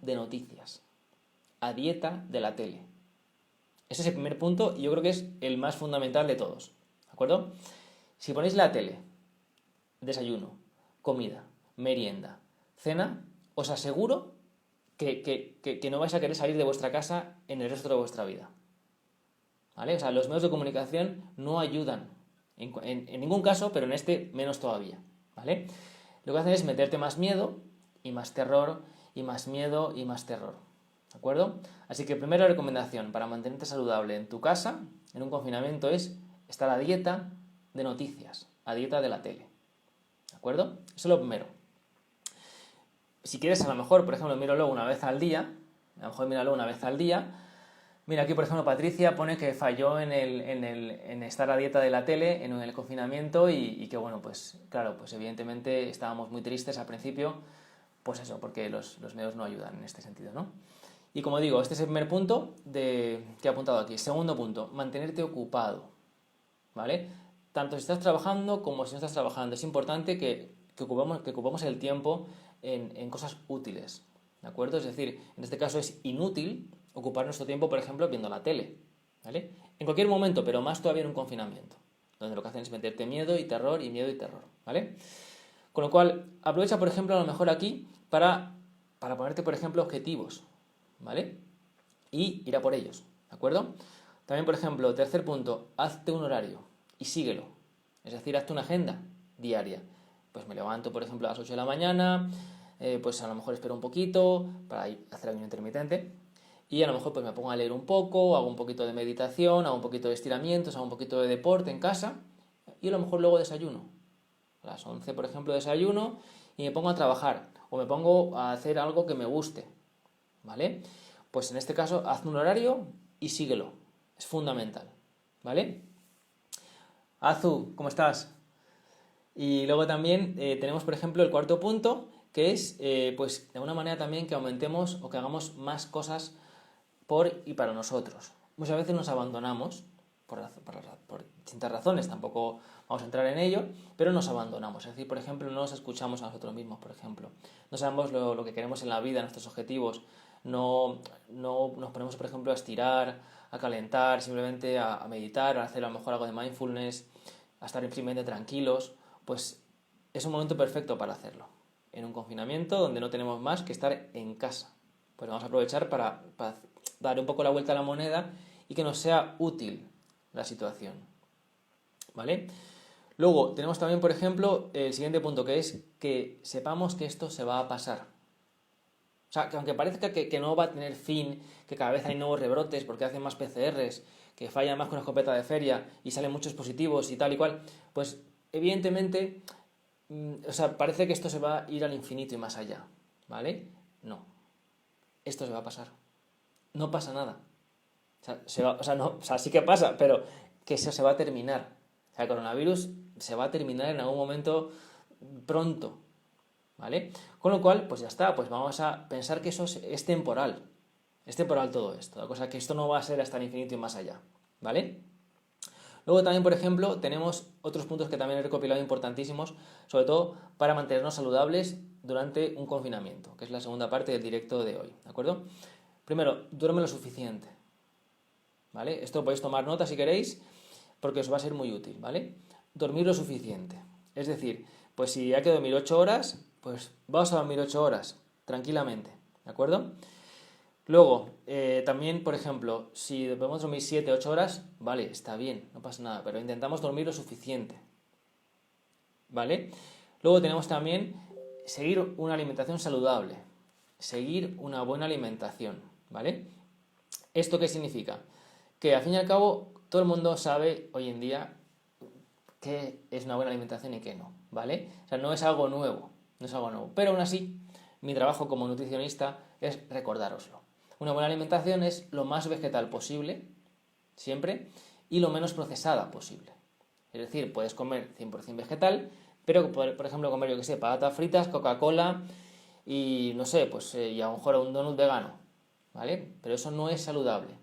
de noticias, a dieta de la tele. Ese es el primer punto y yo creo que es el más fundamental de todos, ¿de acuerdo? Si ponéis la tele, desayuno, comida, merienda, cena, os aseguro que no vais a querer salir de vuestra casa en el resto de vuestra vida, ¿vale? O sea, los medios de comunicación no ayudan en ningún caso, pero en este menos todavía, ¿vale? Lo que hacen es meterte más miedo y más terror y más miedo y más terror, ¿de acuerdo? Así que primera recomendación para mantenerte saludable en tu casa, en un confinamiento, es estar a dieta de noticias, a dieta de la tele. ¿De acuerdo? Eso es lo primero. Si quieres, a lo mejor, por ejemplo, míralo una vez al día. A lo mejor míralo una vez al día. Mira, aquí, por ejemplo, Patricia pone que falló en estar a dieta de la tele, en el confinamiento, y que, bueno, pues claro, pues evidentemente estábamos muy tristes al principio, pues eso, porque los medios no ayudan en este sentido, ¿no? Y como digo, este es el primer punto que he apuntado aquí. Segundo punto, mantenerte ocupado, ¿vale? Tanto si estás trabajando como si no estás trabajando. Es importante que ocupemos el tiempo en cosas útiles, ¿de acuerdo? Es decir, en este caso es inútil ocupar nuestro tiempo, por ejemplo, viendo la tele, ¿vale? En cualquier momento, pero más todavía en un confinamiento, donde lo que hacen es meterte miedo y terror, ¿vale? Con lo cual, aprovecha, por ejemplo, a lo mejor aquí para ponerte, por ejemplo, objetivos, ¿vale? Y ir a por ellos, ¿de acuerdo? También, por ejemplo, tercer punto, hazte un horario y síguelo. Es decir, hazte una agenda diaria. Pues me levanto, por ejemplo, a las 8 de la mañana, pues a lo mejor espero un poquito para hacer ayuno intermitente y a lo mejor pues me pongo a leer un poco, hago un poquito de meditación, hago un poquito de estiramientos, hago un poquito de deporte en casa y a lo mejor luego desayuno. A las 11, por ejemplo, desayuno y me pongo a trabajar o me pongo a hacer algo que me guste, ¿vale? Pues en este caso, haz un horario y síguelo. Es fundamental, ¿vale? Azu, ¿cómo estás? Y luego también tenemos, por ejemplo, el cuarto punto, que es, pues, de alguna manera también que aumentemos o que hagamos más cosas por y para nosotros. Muchas veces nos abandonamos por distintas razones, tampoco vamos a entrar en ello, pero nos abandonamos. Es decir, por ejemplo, no nos escuchamos a nosotros mismos, por ejemplo. No sabemos lo que queremos en la vida, nuestros objetivos. No nos ponemos, por ejemplo, a estirar, a calentar, simplemente a meditar, a hacer a lo mejor algo de mindfulness, a estar simplemente tranquilos. Pues es un momento perfecto para hacerlo. En un confinamiento donde no tenemos más que estar en casa. Pues vamos a aprovechar para dar un poco la vuelta a la moneda y que nos sea útil la situación, ¿vale? Luego tenemos también, por ejemplo, el siguiente punto, que es que sepamos que esto se va a pasar. O sea, que aunque parezca que no va a tener fin, que cada vez hay nuevos rebrotes porque hacen más PCRs, que fallan más con escopeta de feria y salen muchos positivos y tal y cual, pues evidentemente, o sea, parece que esto se va a ir al infinito y más allá, ¿vale? No. Esto se va a pasar. No pasa nada. O sea, sí que pasa, pero que eso se va a terminar. O sea, el coronavirus se va a terminar en algún momento pronto, ¿vale? Con lo cual, pues ya está, pues vamos a pensar que eso es temporal. Es temporal todo esto, la cosa que esto no va a ser hasta el infinito y más allá, ¿vale? Luego también, por ejemplo, tenemos otros puntos que también he recopilado importantísimos, sobre todo para mantenernos saludables durante un confinamiento, que es la segunda parte del directo de hoy, ¿de acuerdo? Primero, duerme lo suficiente, ¿vale? Esto podéis tomar nota si queréis, porque os va a ser muy útil, ¿vale? Dormir lo suficiente. Es decir, pues si hay que dormir 8 horas, pues vamos a dormir 8 horas, tranquilamente, ¿de acuerdo? Luego, también, por ejemplo, si podemos dormir 7, 8 horas, vale, está bien, no pasa nada, pero intentamos dormir lo suficiente, ¿vale? Luego tenemos también seguir una alimentación saludable, seguir una buena alimentación, ¿vale? ¿Esto qué significa? Que al fin y al cabo todo el mundo sabe hoy en día qué es una buena alimentación y qué no, ¿vale? O sea, no es algo nuevo, pero aún así mi trabajo como nutricionista es recordároslo. Una buena alimentación es lo más vegetal posible, siempre, y lo menos procesada posible. Es decir, puedes comer 100% vegetal, pero por ejemplo comer, yo que sé, patatas fritas, Coca-Cola y no sé, pues y a lo mejor un donut vegano, ¿vale? Pero eso no es saludable.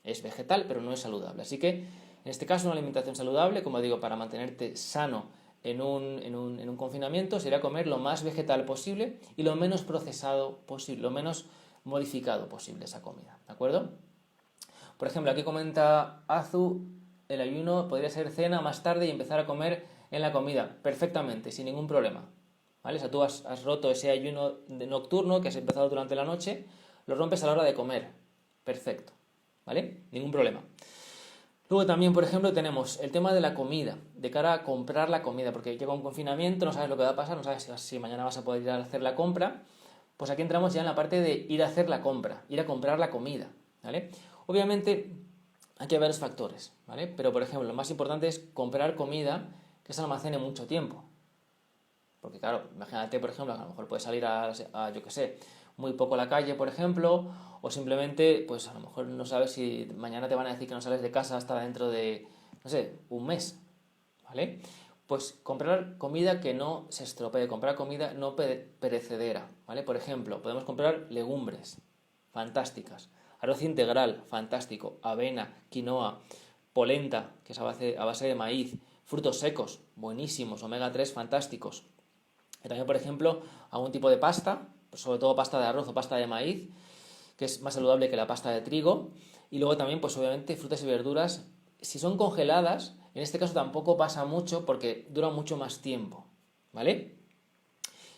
Es vegetal, pero no es saludable. Así que, en este caso, una alimentación saludable, como digo, para mantenerte sano en un confinamiento, sería comer lo más vegetal posible y lo menos procesado posible, lo menos modificado posible esa comida, ¿de acuerdo? Por ejemplo, aquí comenta Azu, el ayuno podría ser cena más tarde y empezar a comer en la comida, perfectamente, sin ningún problema, ¿vale? O sea, tú has roto ese ayuno nocturno que has empezado durante la noche, lo rompes a la hora de comer, perfecto, ¿vale? Ningún problema. Luego también, por ejemplo, tenemos el tema de la comida, de cara a comprar la comida, porque llega un confinamiento, no sabes lo que va a pasar, no sabes si mañana vas a poder ir a hacer la compra, pues aquí entramos ya en la parte de ir a hacer la compra, ir a comprar la comida, ¿vale? Obviamente, Aquí hay varios factores, ¿vale? Pero, por ejemplo, lo más importante es comprar comida que se almacene mucho tiempo. Porque, claro, imagínate, por ejemplo, que a lo mejor puedes salir yo qué sé, muy poco a la calle, por ejemplo, o simplemente, pues a lo mejor no sabes si mañana te van a decir que no sales de casa hasta dentro de, no sé, un mes, ¿vale? Pues comprar comida que no se estropee, comprar comida no perecedera, ¿vale? Por ejemplo, podemos comprar legumbres, fantásticas, arroz integral, fantástico, avena, quinoa, polenta, que es a base de maíz, frutos secos, buenísimos, omega 3, fantásticos. Y también, por ejemplo, algún tipo de pasta, sobre todo pasta de arroz o pasta de maíz, que es más saludable que la pasta de trigo. Y luego también, pues obviamente, frutas y verduras, si son congeladas, en este caso tampoco pasa mucho porque dura mucho más tiempo, ¿vale?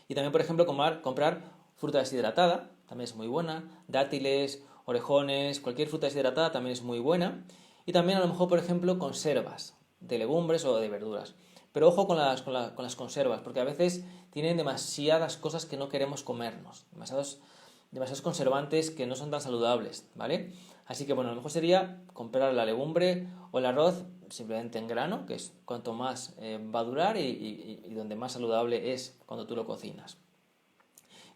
Y también, por ejemplo, comprar fruta deshidratada, también es muy buena, dátiles, orejones, cualquier fruta deshidratada también es muy buena. Y también a lo mejor, por ejemplo, conservas de legumbres o de verduras. Pero ojo con las conservas, porque a veces tienen demasiadas cosas que no queremos comernos, demasiados conservantes que no son tan saludables, ¿vale? Así que bueno, a lo mejor sería comprar la legumbre o el arroz simplemente en grano, que es cuanto más va a durar y donde más saludable es cuando tú lo cocinas.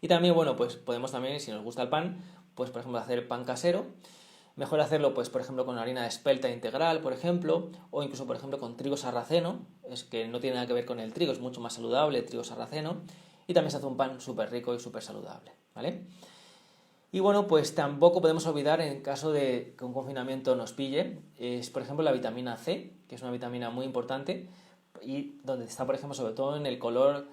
Y también, bueno, pues podemos también, si nos gusta el pan, pues por ejemplo hacer pan casero. Mejor hacerlo, pues, por ejemplo, con harina de espelta integral, por ejemplo, o incluso, por ejemplo, con trigo sarraceno, es que no tiene nada que ver con el trigo, es mucho más saludable el trigo sarraceno, y también se hace un pan súper rico y súper saludable, ¿vale? Y bueno, pues tampoco podemos olvidar, en caso de que un confinamiento nos pille, es, por ejemplo, la vitamina C, que es una vitamina muy importante, y donde está, por ejemplo, sobre todo en el color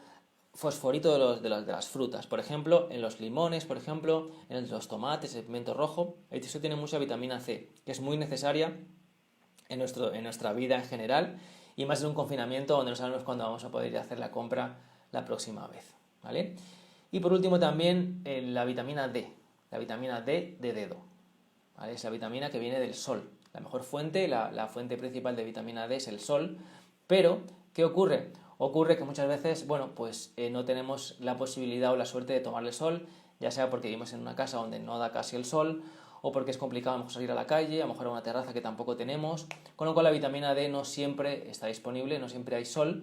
fosforito de las frutas. Por ejemplo, en los limones, por ejemplo, en los tomates, el pimiento rojo. Eso tiene mucha vitamina C, que es muy necesaria en nuestra vida en general y más en un confinamiento donde no sabemos cuándo vamos a poder ir a hacer la compra la próxima vez, ¿vale? Y por último también la vitamina D, la vitamina D de dedo, ¿vale? Es la vitamina que viene del sol. La mejor fuente, la fuente principal de vitamina D es el sol, pero ¿qué ocurre? Ocurre que muchas veces, bueno, pues no tenemos la posibilidad o la suerte de tomarle sol, ya sea porque vivimos en una casa donde no da casi el sol, o porque es complicado a lo mejor salir a la calle, a lo mejor a una terraza que tampoco tenemos, con lo cual la vitamina D no siempre está disponible, no siempre hay sol.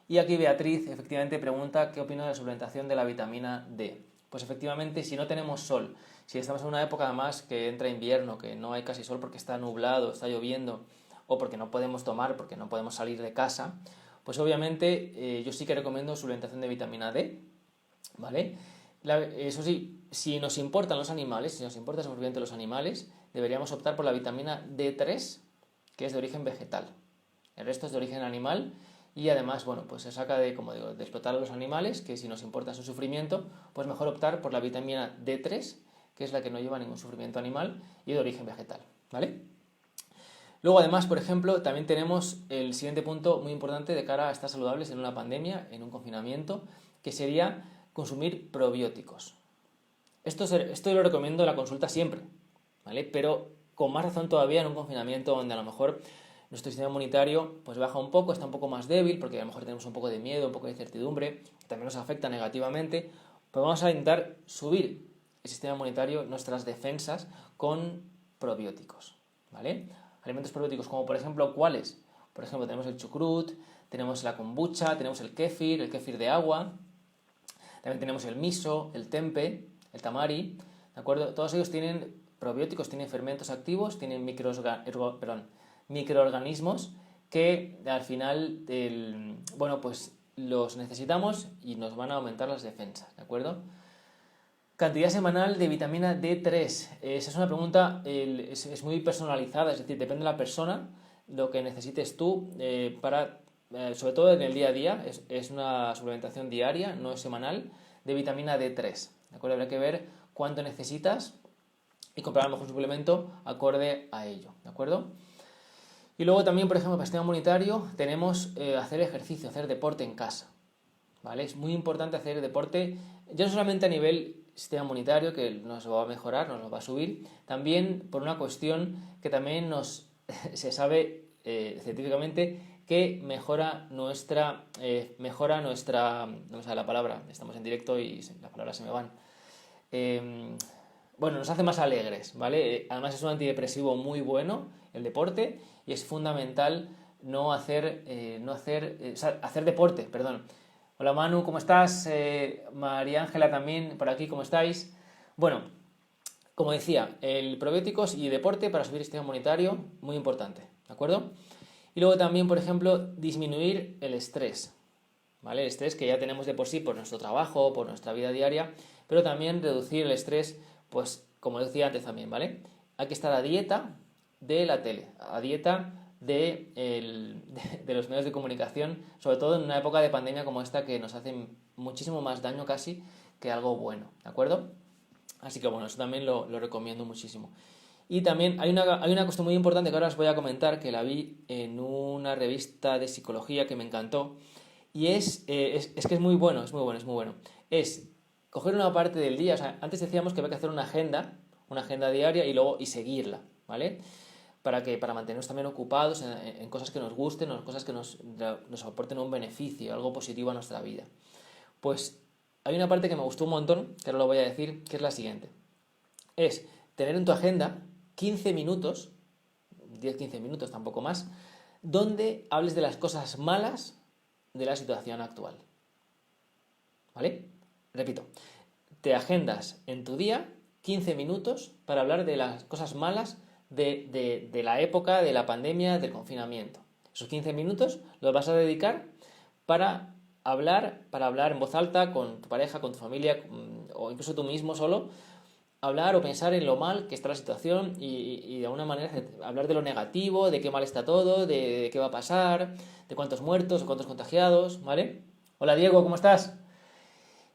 Y aquí Beatriz efectivamente pregunta qué opino de la suplementación de la vitamina D. Pues efectivamente, si no tenemos sol, si estamos en una época además que entra invierno, que no hay casi sol porque está nublado, está lloviendo, o porque no podemos tomar, porque no podemos salir de casa, pues obviamente yo sí que recomiendo suplementación de vitamina D, ¿vale? Eso sí, si nos importan los animales, si nos importa el sufrimiento de los animales, deberíamos optar por la vitamina D3, que es de origen vegetal. El resto es de origen animal y además, bueno, pues se saca de, como digo, de explotar a los animales, que si nos importa su sufrimiento, pues mejor optar por la vitamina D3, que es la que no lleva ningún sufrimiento animal y de origen vegetal, ¿vale? Luego, además, por ejemplo, también tenemos el siguiente punto muy importante de cara a estar saludables en una pandemia, en un confinamiento, que sería consumir probióticos. Esto lo recomiendo en la consulta siempre, ¿vale? Pero con más razón todavía en un confinamiento donde a lo mejor nuestro sistema inmunitario pues baja un poco, está un poco más débil, porque a lo mejor tenemos un poco de miedo, un poco de incertidumbre, que también nos afecta negativamente, pues vamos a intentar subir el sistema inmunitario, nuestras defensas, con probióticos, ¿vale? Alimentos probióticos como por ejemplo, ¿cuáles? Por ejemplo, tenemos el chucrut, tenemos la kombucha, tenemos el kéfir de agua, también tenemos el miso, el tempe, el tamari, ¿de acuerdo? Todos ellos tienen probióticos, tienen fermentos activos, tienen microorganismos que al final, bueno, pues los necesitamos y nos van a aumentar las defensas, ¿de acuerdo? Cantidad semanal de vitamina D3. Esa es una pregunta, es muy personalizada, es decir, depende de la persona, lo que necesites tú sobre todo en el día a día, es una suplementación diaria, no es semanal, de vitamina D3. ¿De acuerdo? Habrá que ver cuánto necesitas y comprar a lo mejor un suplemento acorde a ello. ¿De acuerdo? Y luego también, por ejemplo, para el sistema inmunitario, tenemos hacer ejercicio, hacer deporte en casa. ¿Vale? Es muy importante hacer deporte, ya no solamente a nivel sistema inmunitario, que nos lo va a mejorar, nos lo va a subir, también por una cuestión que también se sabe científicamente que mejora nuestra, no me sale la palabra, estamos en directo y las palabras se me van. bueno, nos hace más alegres, ¿vale? Además es un antidepresivo muy bueno, el deporte, y es fundamental hacer deporte, perdón. Hola Manu, ¿cómo estás? María Ángela también, por aquí, ¿cómo estáis? Bueno, como decía, el probióticos y deporte para subir el sistema inmunitario, muy importante, ¿de acuerdo? Y luego también, por ejemplo, disminuir el estrés, ¿vale? El estrés que ya tenemos de por sí por nuestro trabajo, por nuestra vida diaria, pero también reducir el estrés, pues como decía antes también, ¿vale? Hay que estar a dieta de la tele, a dieta de los medios de comunicación, sobre todo en una época de pandemia como esta que nos hace muchísimo más daño casi que algo bueno, ¿de acuerdo? Así que bueno, eso también lo recomiendo muchísimo. Y también hay una cuestión muy importante que ahora os voy a comentar, que la vi en una revista de psicología que me encantó, y es que es muy bueno, es muy bueno, es muy bueno. Es coger una parte del día, o sea, antes decíamos que había que hacer una agenda diaria y seguirla, ¿vale? Para mantenernos también ocupados en cosas que nos gusten, o en cosas que nos aporten un beneficio, algo positivo a nuestra vida. Pues hay una parte que me gustó un montón, que ahora lo voy a decir, que es la siguiente. Es tener en tu agenda 15 minutos, 10-15 minutos, tampoco más, donde hables de las cosas malas de la situación actual. ¿Vale? Repito, te agendas en tu día 15 minutos para hablar de las cosas malas de la época, de la pandemia, del confinamiento. Esos 15 minutos los vas a dedicar para hablar en voz alta con tu pareja, con tu familia o incluso tú mismo solo, hablar o pensar en lo mal que está la situación y de alguna manera hablar de lo negativo, de qué mal está todo, de qué va a pasar, de cuántos muertos o cuántos contagiados, ¿vale? Hola Diego, ¿cómo estás?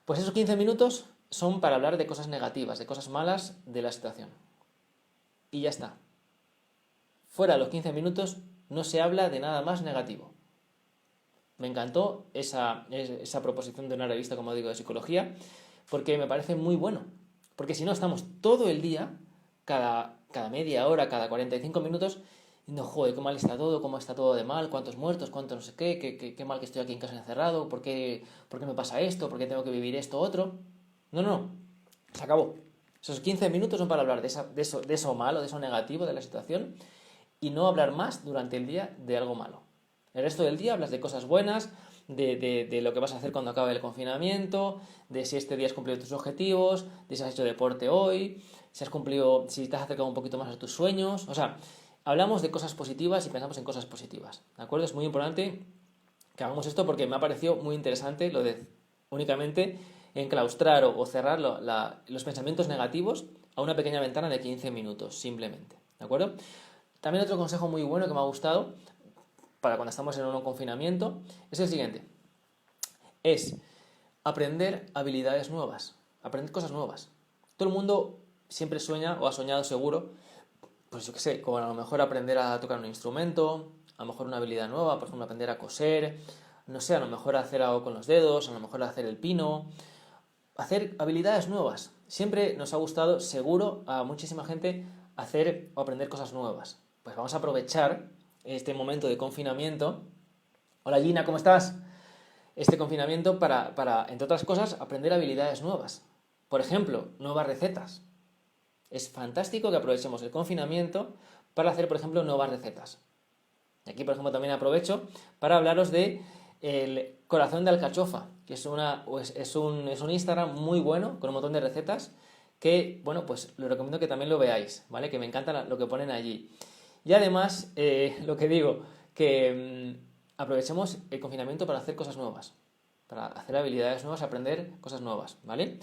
Pues esos 15 minutos son para hablar de cosas negativas, de cosas malas de la situación. Y ya está. Fuera de los 15 minutos no se habla de nada más negativo. Me encantó esa proposición de una revista, como digo, de psicología, porque me parece muy bueno. Porque si no, estamos todo el día, cada media hora, cada 45 minutos, diciendo, joder, qué mal está todo, cómo está todo de mal, cuántos muertos, cuántos no sé qué mal que estoy aquí en casa encerrado, por qué me pasa esto, por qué tengo que vivir esto otro. No, no, se acabó. Esos 15 minutos son para hablar de eso malo, de eso negativo de la situación y no hablar más durante el día de algo malo. El resto del día hablas de cosas buenas, de lo que vas a hacer cuando acabe el confinamiento, de si este día has cumplido tus objetivos, de si has hecho deporte hoy, si te has acercado un poquito más a tus sueños. O sea, hablamos de cosas positivas y pensamos en cosas positivas. ¿De acuerdo? Es muy importante que hagamos esto porque me ha parecido muy interesante lo de únicamente enclaustrar o cerrar los pensamientos negativos a una pequeña ventana de 15 minutos, simplemente. ¿De acuerdo? También otro consejo muy bueno que me ha gustado para cuando estamos en un confinamiento es el siguiente. Es aprender habilidades nuevas, aprender cosas nuevas. Todo el mundo siempre sueña o ha soñado seguro, pues yo qué sé, con a lo mejor aprender a tocar un instrumento, a lo mejor una habilidad nueva, por ejemplo aprender a coser, no sé, a lo mejor hacer algo con los dedos, a lo mejor hacer el pino, hacer habilidades nuevas. Siempre nos ha gustado, seguro, a muchísima gente hacer o aprender cosas nuevas. Pues vamos a aprovechar este momento de confinamiento. Hola Gina, ¿cómo estás? Este confinamiento para, entre otras cosas, aprender habilidades nuevas. Por ejemplo, nuevas recetas. Es fantástico que aprovechemos el confinamiento para hacer, por ejemplo, nuevas recetas. Y aquí, por ejemplo, también aprovecho para hablaros de el corazón de alcachofa, que es un Instagram muy bueno, con un montón de recetas, que, bueno, pues lo recomiendo que también lo veáis, ¿vale? Que me encanta lo que ponen allí. Y además, lo que digo, que aprovechemos el confinamiento para hacer cosas nuevas, para hacer habilidades nuevas, aprender cosas nuevas, ¿vale?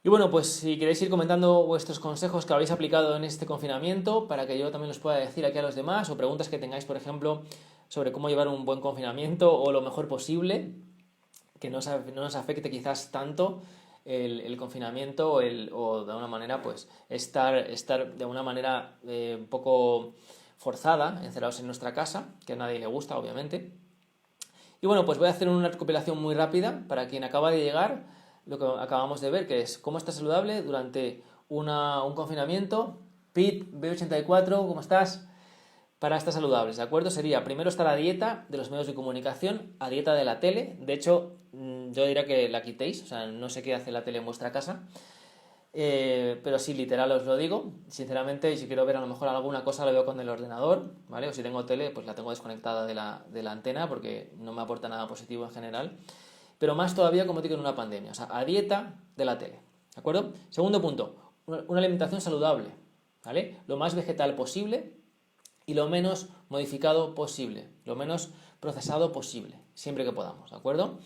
Y bueno, pues si queréis ir comentando vuestros consejos que habéis aplicado en este confinamiento, para que yo también los pueda decir aquí a los demás, o preguntas que tengáis, por ejemplo, sobre cómo llevar un buen confinamiento o lo mejor posible, que no nos afecte quizás tanto el confinamiento o de alguna manera pues estar de una manera un poco forzada, encerrados en nuestra casa, que a nadie le gusta, obviamente. Y bueno, pues voy a hacer una recopilación muy rápida para quien acaba de llegar, lo que acabamos de ver, que es cómo estar saludable durante un confinamiento. Pete, B84, ¿cómo estás? Para estar saludables, ¿de acuerdo? Sería primero estar a dieta de los medios de comunicación, a dieta de la tele. De hecho, yo diría que la quitéis, o sea, no sé qué hace la tele en vuestra casa. pero sí, literal os lo digo. Sinceramente, si quiero ver a lo mejor alguna cosa, la veo con el ordenador, ¿vale? O si tengo tele, pues la tengo desconectada de la antena porque no me aporta nada positivo en general. Pero más todavía, como digo, en una pandemia. O sea, a dieta de la tele, ¿de acuerdo? Segundo punto, una alimentación saludable, ¿vale? Lo más vegetal posible y lo menos modificado posible, lo menos procesado posible, siempre que podamos, ¿de acuerdo?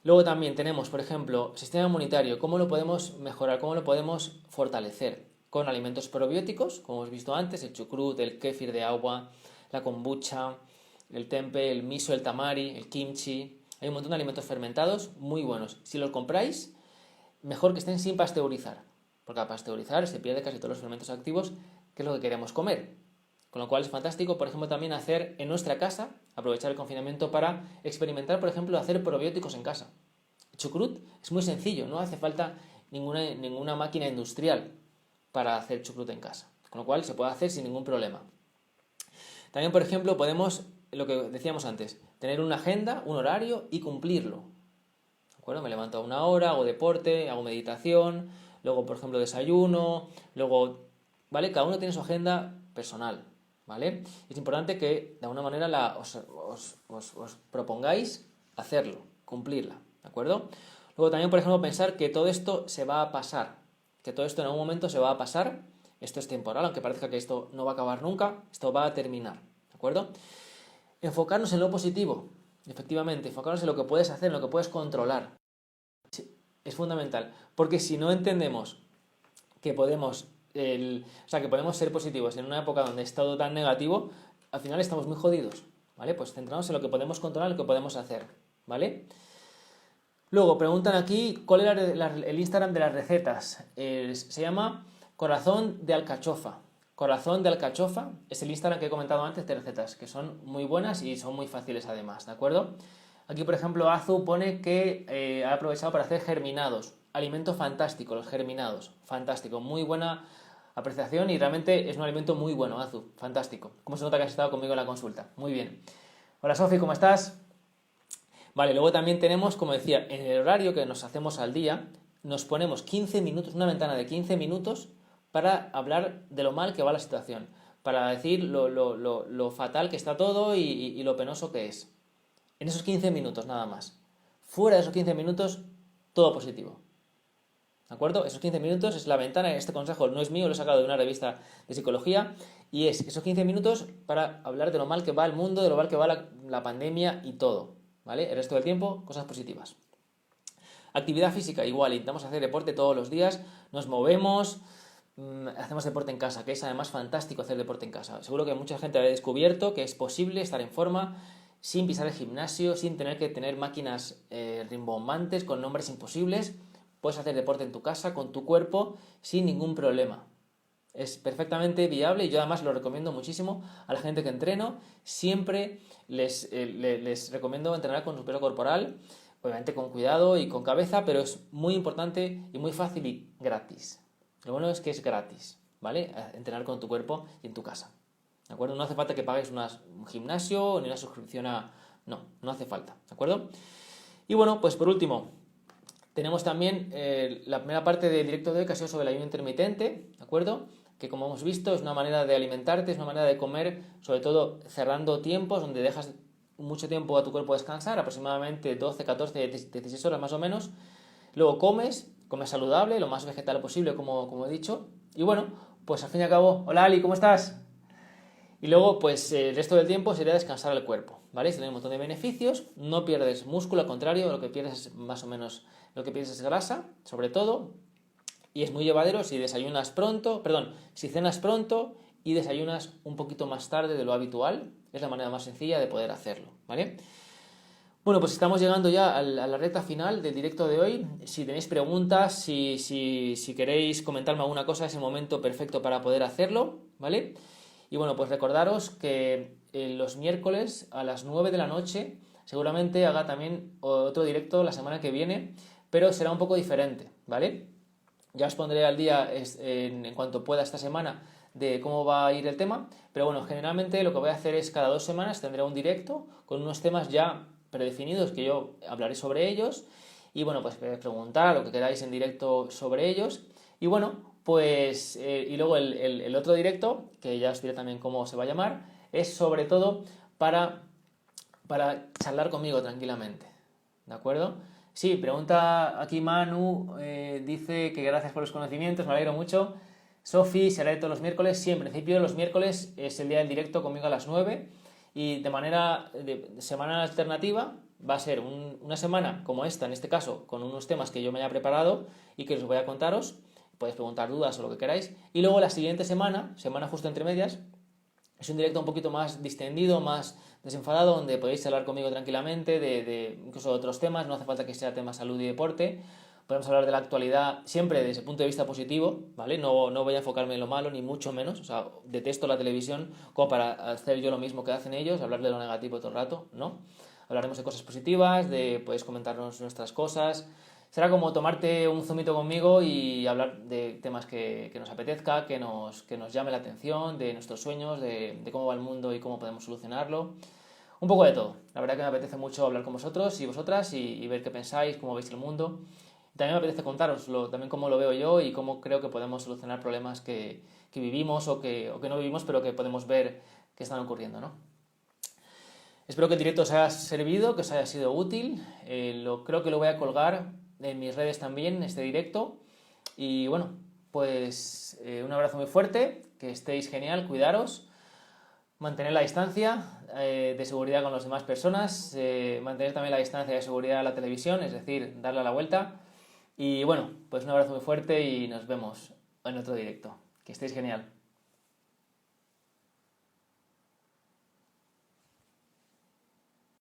Luego también tenemos, por ejemplo, sistema inmunitario, cómo lo podemos mejorar, cómo lo podemos fortalecer con alimentos probióticos, como hemos visto antes, el chucrut, el kéfir de agua, la kombucha, el tempe, el miso, el tamari, el kimchi. Hay un montón de alimentos fermentados muy buenos. Si los compráis, mejor que estén sin pasteurizar, porque al pasteurizar se pierde casi todos los fermentos activos, que es lo que queremos comer. Con lo cual es fantástico, por ejemplo, también hacer en nuestra casa, aprovechar el confinamiento para experimentar, por ejemplo, hacer probióticos en casa. El chucrut es muy sencillo, no hace falta ninguna máquina industrial para hacer chucrut en casa, con lo cual se puede hacer sin ningún problema. También, por ejemplo, podemos, lo que decíamos antes, tener una agenda, un horario y cumplirlo. ¿De acuerdo? Me levanto a una hora, hago deporte, hago meditación, luego, por ejemplo, desayuno, luego, ¿vale? Cada uno tiene su agenda personal. ¿Vale? Es importante que de alguna manera os propongáis hacerlo, cumplirla, ¿de acuerdo? Luego también, por ejemplo, pensar que todo esto se va a pasar, que todo esto en algún momento se va a pasar, esto es temporal, aunque parezca que esto no va a acabar nunca, esto va a terminar, ¿de acuerdo? Enfocarnos en lo positivo, efectivamente, enfocarnos en lo que puedes hacer, en lo que puedes controlar, es fundamental, porque si no entendemos que podemos que podemos ser positivos en una época donde es todo tan negativo, al final estamos muy jodidos, ¿vale? Pues centramos en lo que podemos controlar, en lo que podemos hacer, ¿vale? Luego, preguntan aquí, ¿cuál era el Instagram de las recetas? Se llama Corazón de Alcachofa. Corazón de Alcachofa es el Instagram que he comentado antes de recetas, que son muy buenas y son muy fáciles además, ¿de acuerdo? Aquí, por ejemplo, Azu pone que ha aprovechado para hacer germinados. Alimento fantástico, los germinados. Fantástico, muy buena apreciación y realmente es un alimento muy bueno, Azu. Fantástico. ¿Cómo se nota que has estado conmigo en la consulta? Muy bien. Hola, Sofi, ¿cómo estás? Vale, luego también tenemos, como decía, en el horario que nos hacemos al día, nos ponemos 15 minutos, una ventana de 15 minutos para hablar de lo mal que va la situación, para decir lo fatal que está todo y lo penoso que es. En esos 15 minutos nada más. Fuera de esos 15 minutos, todo positivo. ¿De acuerdo? Esos 15 minutos es la ventana, este consejo no es mío, lo he sacado de una revista de psicología, y es esos 15 minutos para hablar de lo mal que va el mundo, de lo mal que va la pandemia y todo, ¿vale? El resto del tiempo, cosas positivas. Actividad física, igual, intentamos hacer deporte todos los días, nos movemos, hacemos deporte en casa, que es además fantástico hacer deporte en casa. Seguro que mucha gente ha descubierto que es posible estar en forma sin pisar el gimnasio, sin tener que tener máquinas rimbombantes con nombres imposibles. Puedes hacer deporte en tu casa, con tu cuerpo, sin ningún problema. Es perfectamente viable y yo además lo recomiendo muchísimo a la gente que entreno. Siempre les recomiendo entrenar con su peso corporal, obviamente con cuidado y con cabeza, pero es muy importante y muy fácil y gratis. Lo bueno es que es gratis, ¿vale? Entrenar con tu cuerpo y en tu casa. ¿De acuerdo? No hace falta que pagues un gimnasio ni una suscripción a... No hace falta, ¿de acuerdo? Y bueno, pues por último, tenemos también la primera parte del directo de hoy que ha sido sobre el ayuno intermitente, ¿de acuerdo? Que como hemos visto es una manera de alimentarte, es una manera de comer, sobre todo cerrando tiempos donde dejas mucho tiempo a tu cuerpo descansar, aproximadamente 12, 14, 16 horas más o menos. Luego comes saludable, lo más vegetal posible, como he dicho. Y bueno, pues al fin y al cabo, hola Ali, ¿cómo estás? Y luego, pues el resto del tiempo sería descansar el cuerpo, ¿vale? Tiene un montón de beneficios, no pierdes músculo, al contrario, lo que pierdes es más o menos, lo que pierdes es grasa, sobre todo, y es muy llevadero si si cenas pronto y desayunas un poquito más tarde de lo habitual, es la manera más sencilla de poder hacerlo, ¿vale? Bueno, pues estamos llegando ya a la recta final del directo de hoy. Si tenéis preguntas, si queréis comentarme alguna cosa, es el momento perfecto para poder hacerlo, ¿vale? Y bueno, pues recordaros que los miércoles a las 9 de la noche seguramente haga también otro directo la semana que viene, pero será un poco diferente, ¿vale? Ya os pondré al día en cuanto pueda esta semana de cómo va a ir el tema, pero bueno, generalmente lo que voy a hacer es cada 2 semanas tendré un directo con unos temas ya predefinidos que yo hablaré sobre ellos y bueno, pues preguntar lo que queráis en directo sobre ellos Y bueno, pues, y luego el otro directo, que ya os diré también cómo se va a llamar, es sobre todo para charlar conmigo tranquilamente, ¿de acuerdo? Sí, pregunta aquí Manu, dice que gracias por los conocimientos, me alegro mucho. Sofi, ¿será de todos los miércoles? Sí, en principio los miércoles es el día del directo conmigo a las 9 y de manera de semana alternativa va a ser una semana como esta, en este caso, con unos temas que yo me haya preparado y que os voy a contaros. Podéis preguntar dudas o lo que queráis. Y luego la siguiente semana, semana justo entre medias, es un directo un poquito más distendido, más desenfadado, donde podéis hablar conmigo tranquilamente de incluso de otros temas, no hace falta que sea tema salud y deporte. Podemos hablar de la actualidad siempre desde el punto de vista positivo, ¿vale? No voy a enfocarme en lo malo, ni mucho menos. O sea, detesto la televisión como para hacer yo lo mismo que hacen ellos, hablar de lo negativo todo el rato, ¿no? Hablaremos de cosas positivas, podéis comentarnos nuestras cosas. Será como tomarte un zumito conmigo y hablar de temas que nos apetezca, que nos llame la atención, de nuestros sueños, de cómo va el mundo y cómo podemos solucionarlo. Un poco de todo. La verdad que me apetece mucho hablar con vosotros y vosotras y ver qué pensáis, cómo veis el mundo. También me apetece contaroslo, también cómo lo veo yo y cómo creo que podemos solucionar problemas que vivimos o que no vivimos, pero que podemos ver que están ocurriendo, ¿no? Espero que el directo os haya servido, que os haya sido útil. Creo que lo voy a colgar en mis redes también, este directo. Y bueno, pues un abrazo muy fuerte, que estéis genial, cuidaros, mantener la distancia de seguridad con las demás personas, mantener también la distancia de seguridad a la televisión, es decir, darle a la vuelta. Y bueno, pues un abrazo muy fuerte y nos vemos en otro directo. Que estéis genial.